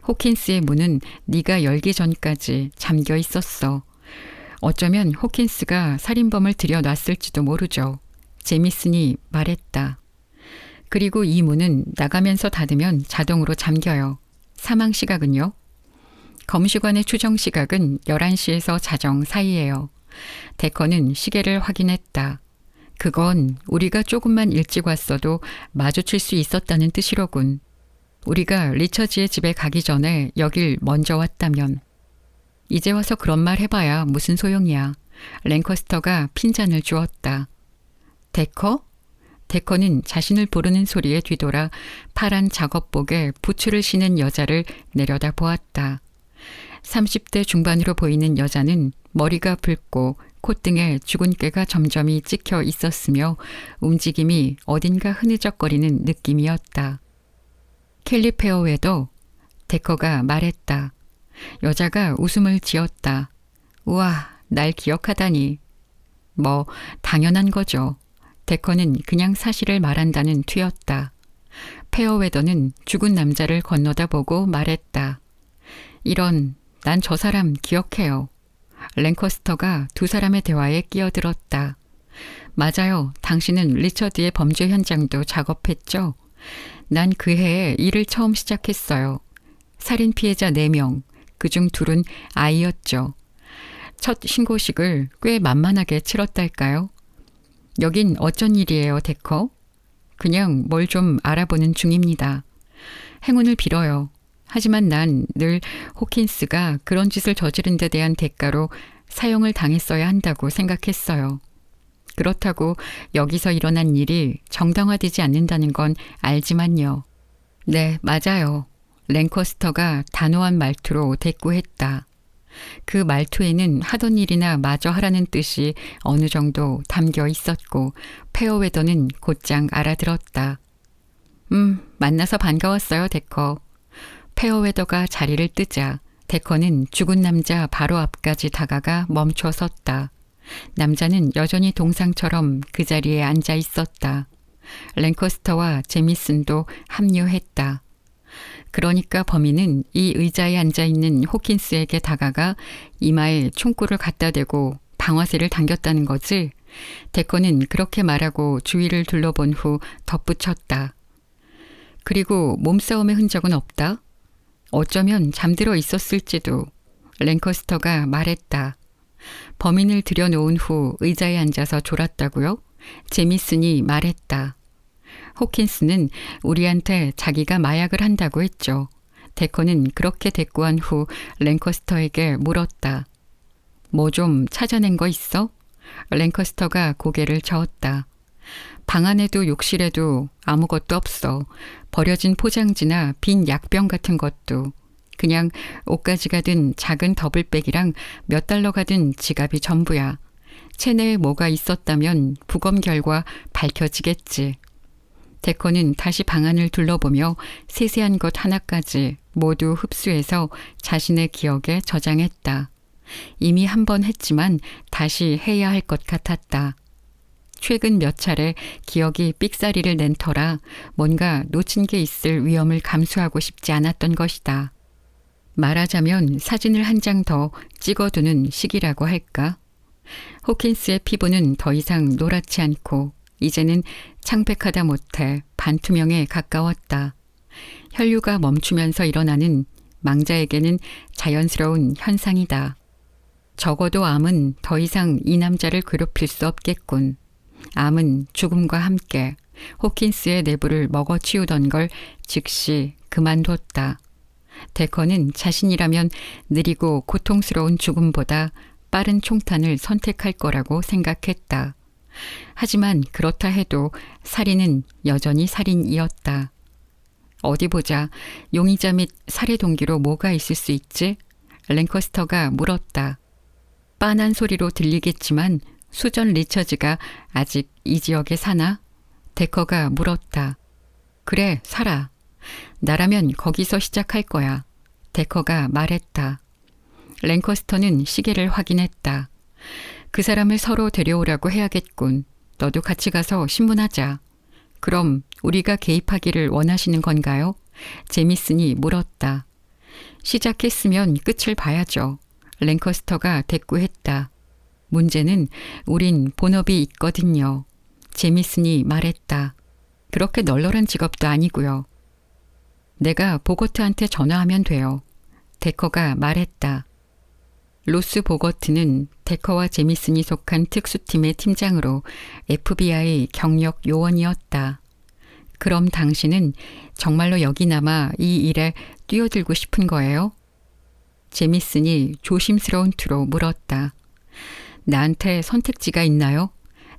Speaker 1: 호킨스의 문은 네가 열기 전까지 잠겨 있었어. 어쩌면 호킨스가 살인범을 들여놨을지도 모르죠. 제미슨이 말했다. 그리고 이 문은 나가면서 닫으면 자동으로 잠겨요. 사망 시각은요? 검시관의 추정 시각은 11시에서 자정 사이예요. 데커는 시계를 확인했다. 그건 우리가 조금만 일찍 왔어도 마주칠 수 있었다는 뜻이로군. 우리가 리처지의 집에 가기 전에 여길 먼저 왔다면. 이제 와서 그런 말 해봐야 무슨 소용이야. 랭커스터가 핀잔을 주었다. 데커? 데커는 자신을 부르는 소리에 뒤돌아 파란 작업복에 부츠를 신은 여자를 내려다 보았다. 30대 중반으로 보이는 여자는 머리가 붉고 콧등에 죽은 꾀가 점점이 찍혀 있었으며 움직임이 어딘가 흐느적거리는 느낌이었다. 켈리 페어웨더, 데커가 말했다. 여자가 웃음을 지었다. 우와, 날 기억하다니. 뭐 당연한 거죠. 데커는 그냥 사실을 말한다는 투였다. 페어웨더는 죽은 남자를 건너다 보고 말했다. 이런, 난 저 사람 기억해요. 랭커스터가 두 사람의 대화에 끼어들었다. 맞아요. 당신은 리처드의 범죄 현장도 작업했죠? 난 그 해에 일을 처음 시작했어요. 살인 피해자 4명, 그중 2은 아이였죠. 첫 신고식을 꽤 만만하게 치렀달까요? 여긴 어쩐 일이에요, 데커? 그냥 뭘 좀 알아보는 중입니다. 행운을 빌어요. 하지만 난 늘 호킨스가 그런 짓을 저지른 데 대한 대가로 사형을 당했어야 한다고 생각했어요. 그렇다고 여기서 일어난 일이 정당화되지 않는다는 건 알지만요. 네, 맞아요. 랭커스터가 단호한 말투로 대꾸했다. 그 말투에는 하던 일이나 마저 하라는 뜻이 어느 정도 담겨 있었고 페어웨더는 곧장 알아들었다. 만나서 반가웠어요, 데커. 페어웨더가 자리를 뜨자 데커는 죽은 남자 바로 앞까지 다가가 멈춰 섰다. 남자는 여전히 동상처럼 그 자리에 앉아 있었다. 랭커스터와 제미슨도 합류했다. 그러니까 범인은 이 의자에 앉아있는 호킨스에게 다가가 이마에 총구를 갖다 대고 방아쇠를 당겼다는 거지. 데커는 그렇게 말하고 주위를 둘러본 후 덧붙였다. 그리고 몸싸움의 흔적은 없다? 어쩌면 잠들어 있었을지도. 랭커스터가 말했다. 범인을 들여놓은 후 의자에 앉아서 졸았다고요? 제미슨이 말했다. 호킨스는 우리한테 자기가 마약을 한다고 했죠. 데커는 그렇게 대꾸한 후 랭커스터에게 물었다. 뭐 좀 찾아낸 거 있어? 랭커스터가 고개를 저었다. 방 안에도 욕실에도 아무것도 없어. 버려진 포장지나 빈 약병 같은 것도. 그냥 옷가지가 든 작은 더블백이랑 몇 달러가 든 지갑이 전부야. 체내에 뭐가 있었다면 부검 결과 밝혀지겠지. 데커는 다시 방안을 둘러보며 세세한 것 하나까지 모두 흡수해서 자신의 기억에 저장했다. 이미 한 번 했지만 다시 해야 할 것 같았다. 최근 몇 차례 기억이 삑사리를 낸 터라 뭔가 놓친 게 있을 위험을 감수하고 싶지 않았던 것이다. 말하자면 사진을 한 장 더 찍어두는 시기라고 할까? 호킨스의 피부는 더 이상 노랗지 않고 이제는 창백하다 못해 반투명에 가까웠다. 혈류가 멈추면서 일어나는 망자에게는 자연스러운 현상이다. 적어도 암은 더 이상 이 남자를 괴롭힐 수 없겠군. 암은 죽음과 함께 호킨스의 내부를 먹어치우던 걸 즉시 그만뒀다. 데커는 자신이라면 느리고 고통스러운 죽음보다 빠른 총탄을 선택할 거라고 생각했다. 하지만 그렇다 해도 살인은 여전히 살인이었다. 어디 보자. 용의자 및 살해 동기로 뭐가 있을 수 있지? 랭커스터가 물었다. 빤한 소리로 들리겠지만 수전 리처즈가 아직 이 지역에 사나? 데커가 물었다. 그래, 살아. 나라면 거기서 시작할 거야. 데커가 말했다. 랭커스터는 시계를 확인했다. 그 사람을 서로 데려오라고 해야겠군. 너도 같이 가서 신문하자. 그럼 우리가 개입하기를 원하시는 건가요? 제미슨이 물었다. 시작했으면 끝을 봐야죠. 랭커스터가 대꾸했다. 문제는 우린 본업이 있거든요. 제미슨이 말했다. 그렇게 널널한 직업도 아니고요. 내가 보거트한테 전화하면 돼요. 데커가 말했다. 로스 보거트는 데커와 제미슨이 속한 특수팀의 팀장으로 FBI 경력 요원이었다. 그럼 당신은 정말로 여기 남아 이 일에 뛰어들고 싶은 거예요? 제미슨이 조심스러운 투로 물었다. 나한테 선택지가 있나요?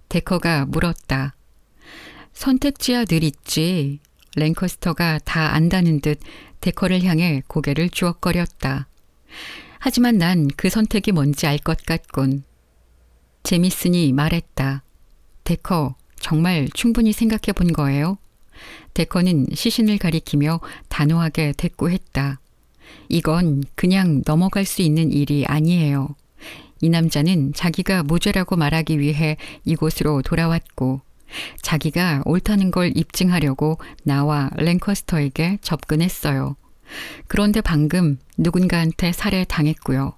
Speaker 1: 데커가 물었다. 선택지야 늘 있지. 랭커스터가 다 안다는 듯 데커를 향해 고개를 주걱거렸다. 하지만 난 그 선택이 뭔지 알 것 같군. 제미슨이 말했다. 데커, 정말 충분히 생각해 본 거예요? 데커는 시신을 가리키며 단호하게 대꾸했다. 이건 그냥 넘어갈 수 있는 일이 아니에요. 이 남자는 자기가 무죄라고 말하기 위해 이곳으로 돌아왔고 자기가 옳다는 걸 입증하려고 나와 랭커스터에게 접근했어요. 그런데 방금 누군가한테 살해당했고요.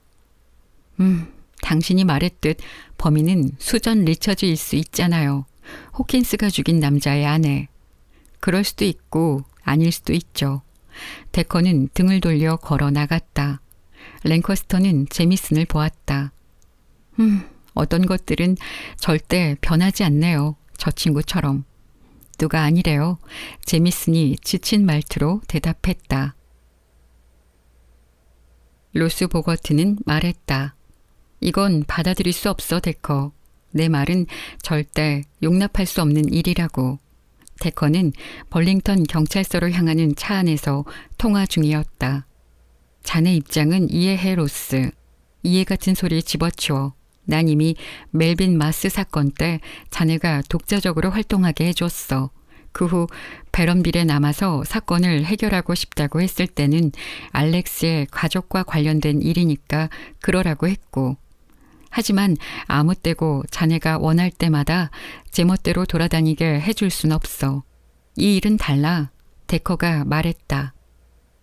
Speaker 1: 당신이 말했듯 범인은 수전 리처즈일 수 있잖아요. 호킨스가 죽인 남자의 아내. 그럴 수도 있고 아닐 수도 있죠. 데커는 등을 돌려 걸어 나갔다. 랭커스터는 제미슨을 보았다. 어떤 것들은 절대 변하지 않네요. 저 친구처럼. 누가 아니래요. 제미슨이 지친 말투로 대답했다. 로스 보거트는 말했다. 이건 받아들일 수 없어, 데커. 내 말은 절대 용납할 수 없는 일이라고. 데커는 벌링턴 경찰서로 향하는 차 안에서 통화 중이었다. 자네 입장은 이해해, 로스. 이해 같은 소리 집어치워. 난 이미 멜빈 마스 사건 때 자네가 독자적으로 활동하게 해줬어. 그 후 베런빌에 남아서 사건을 해결하고 싶다고 했을 때는 알렉스의 가족과 관련된 일이니까 그러라고 했고. 하지만 아무 때고 자네가 원할 때마다 제멋대로 돌아다니게 해줄 순 없어. 이 일은 달라. 데커가 말했다.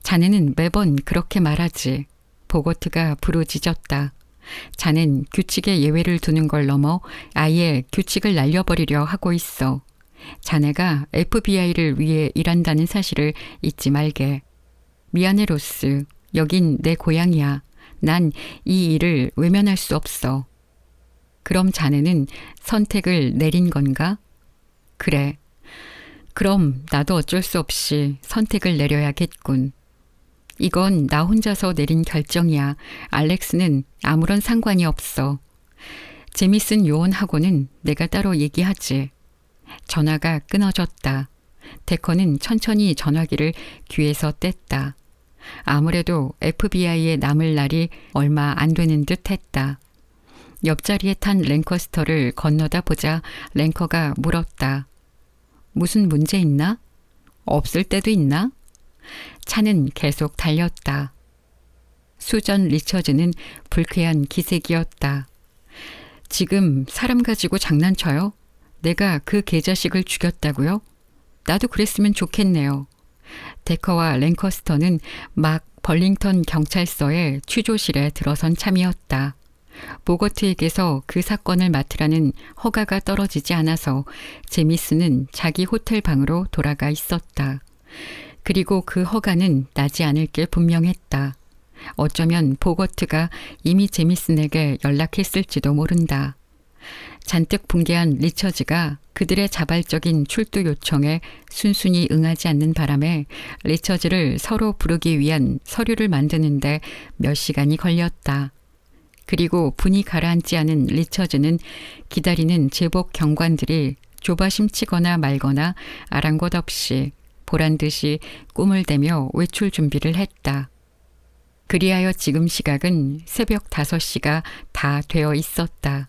Speaker 1: 자네는 매번 그렇게 말하지. 보거트가 부르짖었다. 자넨 규칙에 예외를 두는 걸 넘어 아예 규칙을 날려버리려 하고 있어. 자네가 FBI를 위해 일한다는 사실을 잊지 말게. 미안해, 로스. 여긴 내 고향이야. 난 이 일을 외면할 수 없어. 그럼 자네는 선택을 내린 건가? 그래. 그럼 나도 어쩔 수 없이 선택을 내려야겠군. 이건 나 혼자서 내린 결정이야. 알렉스는 아무런 상관이 없어. 제미슨 요원하고는 내가 따로 얘기하지. 전화가 끊어졌다. 데커는 천천히 전화기를 귀에서 뗐다. 아무래도 FBI에 남을 날이 얼마 안 되는 듯 했다. 옆자리에 탄 랭커스터를 건너다 보자 랭커가 물었다. 무슨 문제 있나? 없을 때도 있나? 차는 계속 달렸다. 수전 리처즈는 불쾌한 기색이었다. 지금 사람 가지고 장난쳐요? 내가 그 개자식을 죽였다고요? 나도 그랬으면 좋겠네요. 데커와 랭커스터는 막 벌링턴 경찰서의 취조실에 들어선 참이었다. 보거트에게서 그 사건을 맡으라는 허가가 떨어지지 않아서 제미슨은 자기 호텔 방으로 돌아가 있었다. 그리고 그 허가는 나지 않을 게 분명했다. 어쩌면 보거트가 이미 제미슨에게 연락했을지도 모른다. 잔뜩 붕괴한 리처즈가 그들의 자발적인 출두 요청에 순순히 응하지 않는 바람에 리처즈를 서로 부르기 위한 서류를 만드는데 몇 시간이 걸렸다. 그리고 분이 가라앉지 않은 리처즈는 기다리는 제복 경관들이 조바심 치거나 말거나 아랑곳 없이 보란듯이 꿈을 대며 외출 준비를 했다. 그리하여 지금 시각은 새벽 5시가 다 되어 있었다.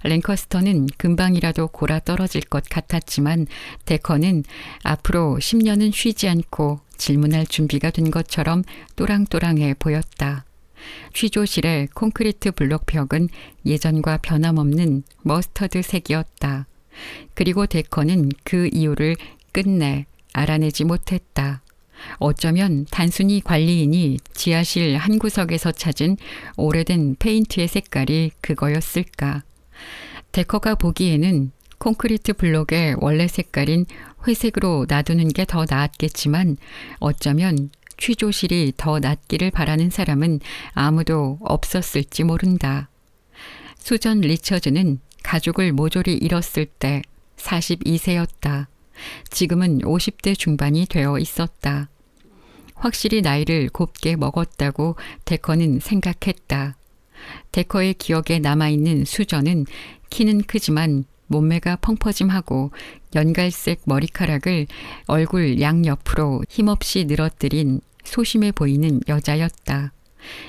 Speaker 1: 랭커스터는 금방이라도 골아 떨어질 것 같았지만 데커는 앞으로 10년은 쉬지 않고 질문할 준비가 된 것처럼 또랑또랑해 보였다. 취조실의 콘크리트 블록 벽은 예전과 변함없는 머스터드 색이었다. 그리고 데커는 그 이유를 끝내 알아내지 못했다. 어쩌면 단순히 관리인이 지하실 한 구석에서 찾은 오래된 페인트의 색깔이 그거였을까. 데커가 보기에는 콘크리트 블록의 원래 색깔인 회색으로 놔두는 게 더 나았겠지만 어쩌면 취조실이 더 낫기를 바라는 사람은 아무도 없었을지 모른다. 수전 리처즈는 가족을 모조리 잃었을 때 42세였다. 지금은 50대 중반이 되어 있었다. 확실히 나이를 곱게 먹었다고 데커는 생각했다. 데커의 기억에 남아있는 수저는 키는 크지만 몸매가 펑퍼짐하고 연갈색 머리카락을 얼굴 양옆으로 힘없이 늘어뜨린 소심해 보이는 여자였다.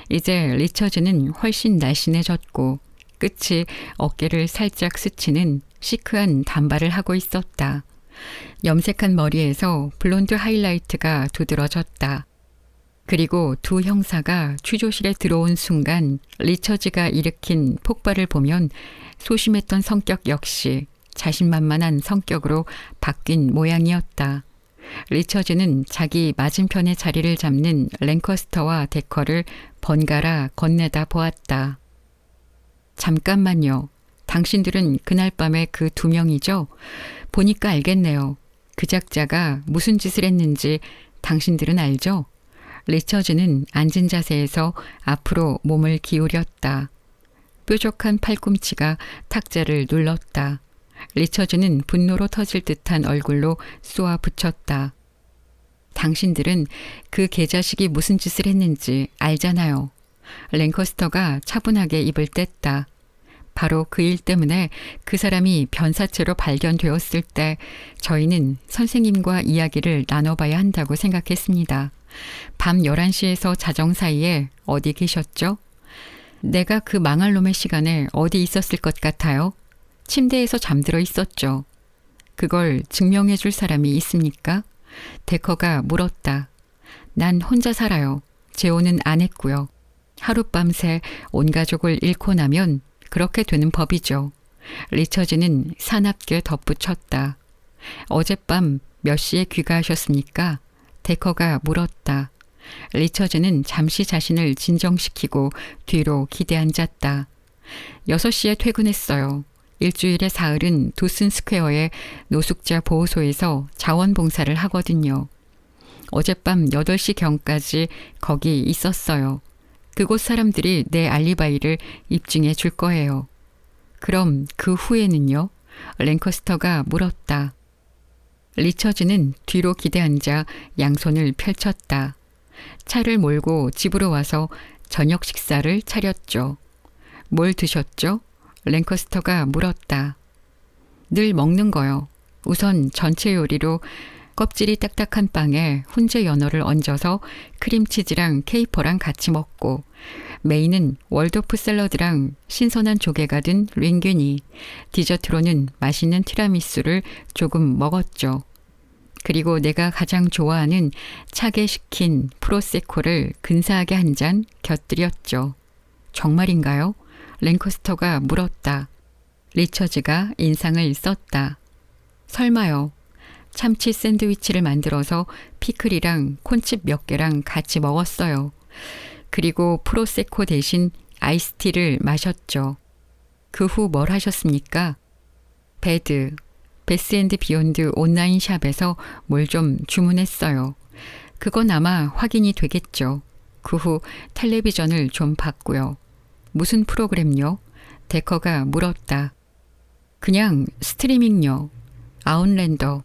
Speaker 1: 이제 리처즈는 훨씬 날씬해졌고 끝이 어깨를 살짝 스치는 시크한 단발을 하고 있었다. 염색한 머리에서 블론드 하이라이트가 두드러졌다. 그리고 두 형사가 취조실에 들어온 순간 리처즈가 일으킨 폭발을 보면 소심했던 성격 역시 자신만만한 성격으로 바뀐 모양이었다. 리처즈는 자기 맞은편에 자리를 잡는 랭커스터와 데커를 번갈아 건네다 보았다. 잠깐만요. 당신들은 그날 밤에 그 두 명이죠? 보니까 알겠네요. 그 작자가 무슨 짓을 했는지 당신들은 알죠? 리처즈는 앉은 자세에서 앞으로 몸을 기울였다. 뾰족한 팔꿈치가 탁자를 눌렀다. 리처즈는 분노로 터질 듯한 얼굴로 쏘아 붙였다. 당신들은 그 개자식이 무슨 짓을 했는지 알잖아요. 랭커스터가 차분하게 입을 뗐다. 바로 그 일 때문에 그 사람이 변사체로 발견되었을 때 저희는 선생님과 이야기를 나눠봐야 한다고 생각했습니다. 밤 11시에서 자정 사이에 어디 계셨죠? 내가 그 망할 놈의 시간에 어디 있었을 것 같아요? 침대에서 잠들어 있었죠. 그걸 증명해 줄 사람이 있습니까? 데커가 물었다. 난 혼자 살아요. 재혼은 안 했고요. 하룻밤새 온 가족을 잃고 나면 그렇게 되는 법이죠. 리처즈는 사납게 덧붙였다. 어젯밤 몇 시에 귀가하셨습니까? 데커가 물었다. 리처즈는 잠시 자신을 진정시키고 뒤로 기대앉았다. 6시에 퇴근했어요. 일주일에 사흘은 도슨 스퀘어의 노숙자 보호소에서 자원봉사를 하거든요. 어젯밤 8시경까지 거기 있었어요. 그곳 사람들이 내 알리바이를 입증해 줄 거예요. 그럼 그 후에는요? 랭커스터가 물었다. 리처즈는 뒤로 기대앉아 양손을 펼쳤다. 차를 몰고 집으로 와서 저녁 식사를 차렸죠. 뭘 드셨죠? 랭커스터가 물었다. 늘 먹는 거요. 우선 전체 요리로 껍질이 딱딱한 빵에 훈제 연어를 얹어서 크림치즈랑 케이퍼랑 같이 먹고 메인은 월도프 샐러드랑 신선한 조개가 든 링귀니, 디저트로는 맛있는 티라미수를 조금 먹었죠. 그리고 내가 가장 좋아하는 차게 식힌 프로세코를 근사하게 한 잔 곁들였죠. 정말인가요? 랭커스터가 물었다. 리처즈가 인상을 썼다. 설마요. 참치 샌드위치를 만들어서 피클이랑 콘칩 몇 개랑 같이 먹었어요. 그리고 프로세코 대신 아이스티를 마셨죠. 그 후 뭘 하셨습니까? 베스앤비욘드 온라인 샵에서 뭘 좀 주문했어요. 그건 아마 확인이 되겠죠. 그 후 텔레비전을 좀 봤고요. 무슨 프로그램요? 데커가 물었다. 그냥 스트리밍요. 아웃랜더.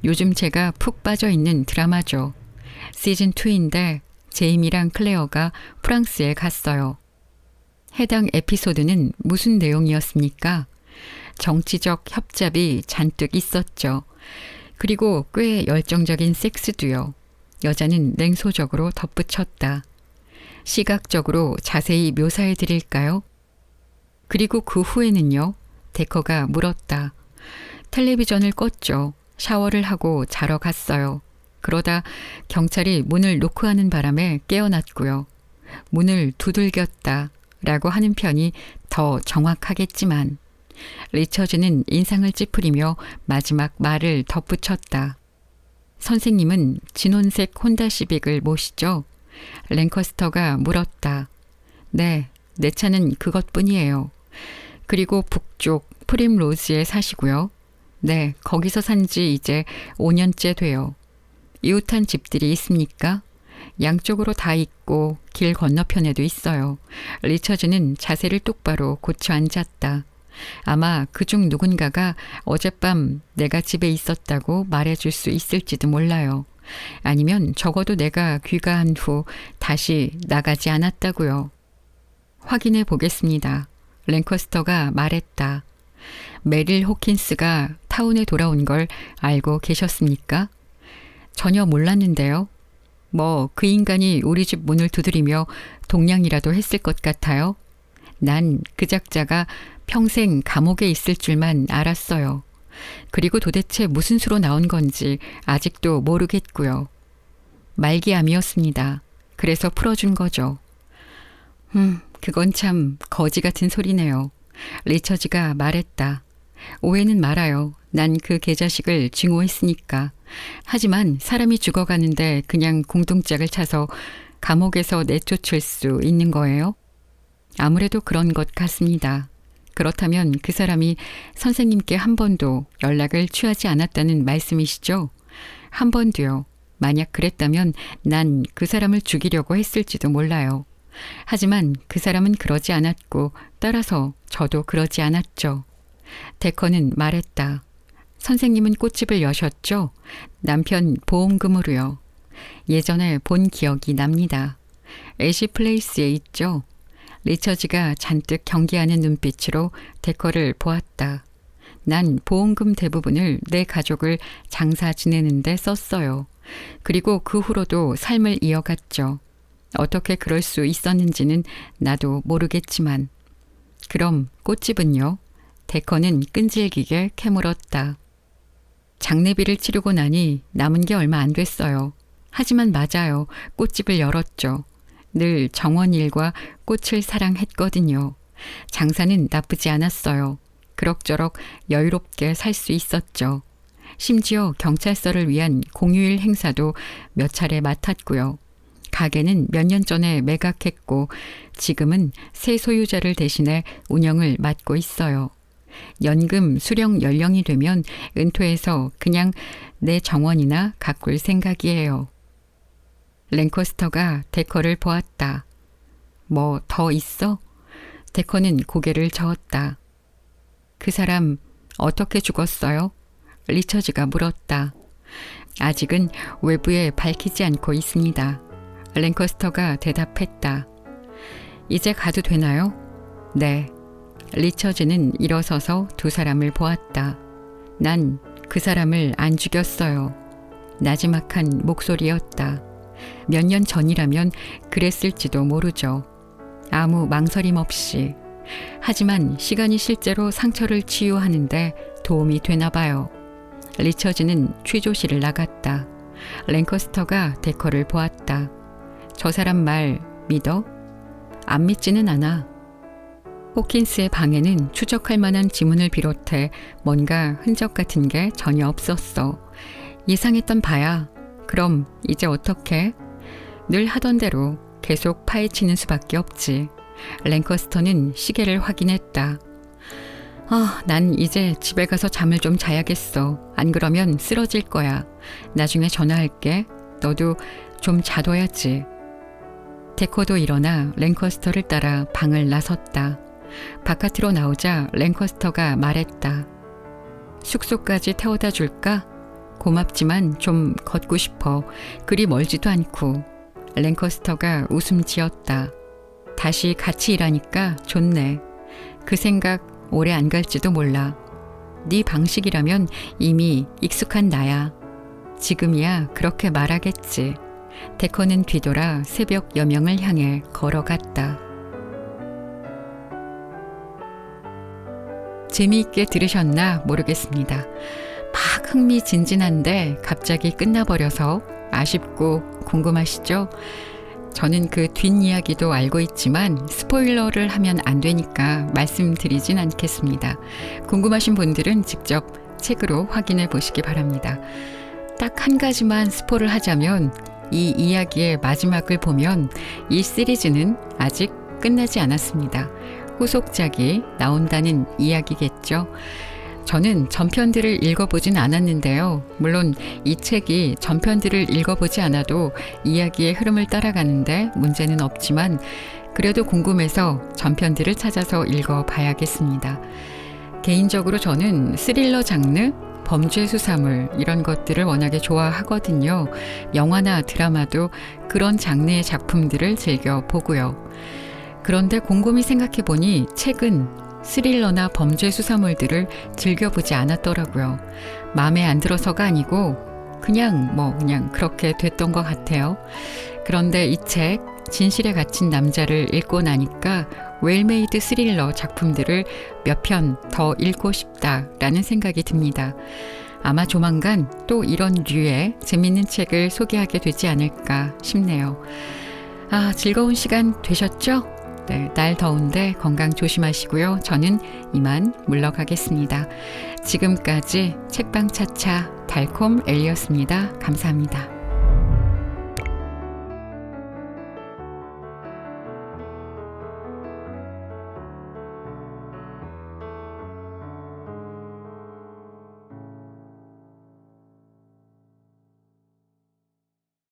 Speaker 1: 요즘 제가 푹 빠져있는 드라마죠. 시즌2인데 제이미랑 클레어가 프랑스에 갔어요. 해당 에피소드는 무슨 내용이었습니까? 정치적 협잡이 잔뜩 있었죠. 그리고 꽤 열정적인 섹스도요. 여자는 냉소적으로 덧붙였다. 시각적으로 자세히 묘사해 드릴까요? 그리고 그 후에는요? 데커가 물었다. 텔레비전을 껐죠. 샤워를 하고 자러 갔어요. 그러다 경찰이 문을 노크하는 바람에 깨어났고요. 문을 두들겼다 라고 하는 편이 더 정확하겠지만 리처즈는 인상을 찌푸리며 마지막 말을 덧붙였다. 선생님은 진혼색 혼다 시빅을 모시죠? 랭커스터가 물었다. 네, 내 차는 그것뿐이에요. 그리고 북쪽 프림로즈에 사시고요. 네, 거기서 산 지 이제 5년째 돼요. 이웃한 집들이 있습니까? 양쪽으로 다 있고 길 건너편에도 있어요. 리처즈는 자세를 똑바로 고쳐 앉았다. 아마 그중 누군가가 어젯밤 내가 집에 있었다고 말해줄 수 있을지도 몰라요. 아니면 적어도 내가 귀가한 후 다시 나가지 않았다고요. 확인해 보겠습니다. 랭커스터가 말했다. 메릴 호킨스가 타운에 돌아온 걸 알고 계셨습니까? 전혀 몰랐는데요. 뭐 그 인간이 우리 집 문을 두드리며 동냥이라도 했을 것 같아요. 난 그 작자가 평생 감옥에 있을 줄만 알았어요. 그리고 도대체 무슨 수로 나온 건지 아직도 모르겠고요. 말기암이었습니다. 그래서 풀어준 거죠. 그건 참 거지 같은 소리네요. 리처즈가 말했다. 오해는 말아요. 난 그 개자식을 증오했으니까. 하지만 사람이 죽어가는데 그냥 궁둥짝을 차서 감옥에서 내쫓을 수 있는 거예요? 아무래도 그런 것 같습니다. 그렇다면 그 사람이 선생님께 한 번도 연락을 취하지 않았다는 말씀이시죠? 한 번도요. 만약 그랬다면 난 그 사람을 죽이려고 했을지도 몰라요. 하지만 그 사람은 그러지 않았고 따라서 저도 그러지 않았죠. 데커는 말했다. 선생님은 꽃집을 여셨죠? 남편 보험금으로요. 예전에 본 기억이 납니다. 애쉬 플레이스에 있죠? 리처즈가 잔뜩 경계하는 눈빛으로 데커를 보았다. 난 보험금 대부분을 내 가족을 장사 지내는데 썼어요. 그리고 그 후로도 삶을 이어갔죠. 어떻게 그럴 수 있었는지는 나도 모르겠지만. 그럼 꽃집은요? 데커는 끈질기게 캐물었다. 장례비를 치르고 나니 남은 게 얼마 안 됐어요. 하지만 맞아요. 꽃집을 열었죠. 늘 정원일과 꽃을 사랑했거든요. 장사는 나쁘지 않았어요. 그럭저럭 여유롭게 살 수 있었죠. 심지어 경찰서를 위한 공휴일 행사도 몇 차례 맡았고요. 가게는 몇 년 전에 매각했고 지금은 새 소유자를 대신해 운영을 맡고 있어요. 연금 수령 연령이 되면 은퇴해서 그냥 내 정원이나 가꿀 생각이에요. 랭커스터가 데커를 보았다. 뭐 더 있어? 데커는 고개를 저었다. 그 사람 어떻게 죽었어요? 리처즈가 물었다. 아직은 외부에 밝히지 않고 있습니다. 랭커스터가 대답했다. 이제 가도 되나요? 네. 리처즈는 일어서서 두 사람을 보았다. 난 그 사람을 안 죽였어요. 나지막한 목소리였다. 몇 년 전이라면 그랬을지도 모르죠. 아무 망설임 없이. 하지만 시간이 실제로 상처를 치유하는데 도움이 되나 봐요. 리처즈는 취조실을 나갔다. 랭커스터가 데커를 보았다. 저 사람 말 믿어? 안 믿지는 않아. 호킨스의 방에는 추적할 만한 지문을 비롯해 뭔가 흔적 같은 게 전혀 없었어. 예상했던 바야. 그럼 이제 어떡해? 늘 하던 대로 계속 파헤치는 수밖에 없지. 랭커스터는 시계를 확인했다. 난 이제 집에 가서 잠을 좀 자야겠어. 안 그러면 쓰러질 거야. 나중에 전화할게. 너도 좀 자둬야지. 데커도 일어나 랭커스터를 따라 방을 나섰다. 바깥으로 나오자 랭커스터가 말했다. 숙소까지 태워다 줄까? 고맙지만 좀 걷고 싶어. 그리 멀지도 않고. 랭커스터가 웃음 지었다. 다시 같이 일하니까 좋네. 그 생각 오래 안 갈지도 몰라. 네 방식이라면 이미 익숙한 나야. 지금이야 그렇게 말하겠지. 데커는 뒤돌아 새벽 여명을 향해 걸어갔다. 재미있게 들으셨나 모르겠습니다. 막 흥미진진한데 갑자기 끝나버려서 아쉽고 궁금하시죠? 저는 그 뒷이야기도 알고 있지만 스포일러를 하면 안 되니까 말씀드리진 않겠습니다. 궁금하신 분들은 직접 책으로 확인해 보시기 바랍니다. 딱 한 가지만 스포를 하자면 이 이야기의 마지막을 보면 이 시리즈는 아직 끝나지 않았습니다. 후속작이 나온다는 이야기겠죠. 저는 전편들을 읽어보진 않았는데요. 물론 이 책이 전편들을 읽어보지 않아도 이야기의 흐름을 따라가는데 문제는 없지만 그래도 궁금해서 전편들을 찾아서 읽어봐야겠습니다. 개인적으로 저는 스릴러 장르, 범죄 수사물 이런 것들을 워낙에 좋아하거든요. 영화나 드라마도 그런 장르의 작품들을 즐겨 보고요. 그런데 곰곰이 생각해보니 최근 스릴러나 범죄 수사물들을 즐겨보지 않았더라고요. 마음에 안 들어서가 아니고 그냥 그렇게 됐던 것 같아요. 그런데 이 책 진실에 갇힌 남자를 읽고 나니까 웰메이드 스릴러 작품들을 몇 편 더 읽고 싶다라는 생각이 듭니다. 아마 조만간 또 이런 류의 재밌는 책을 소개하게 되지 않을까 싶네요. 즐거운 시간 되셨죠? 네, 날 더운데 건강 조심하시고요. 저는 이만 물러가겠습니다. 지금까지 책방 차차 달콤 엘리였습니다. 감사합니다.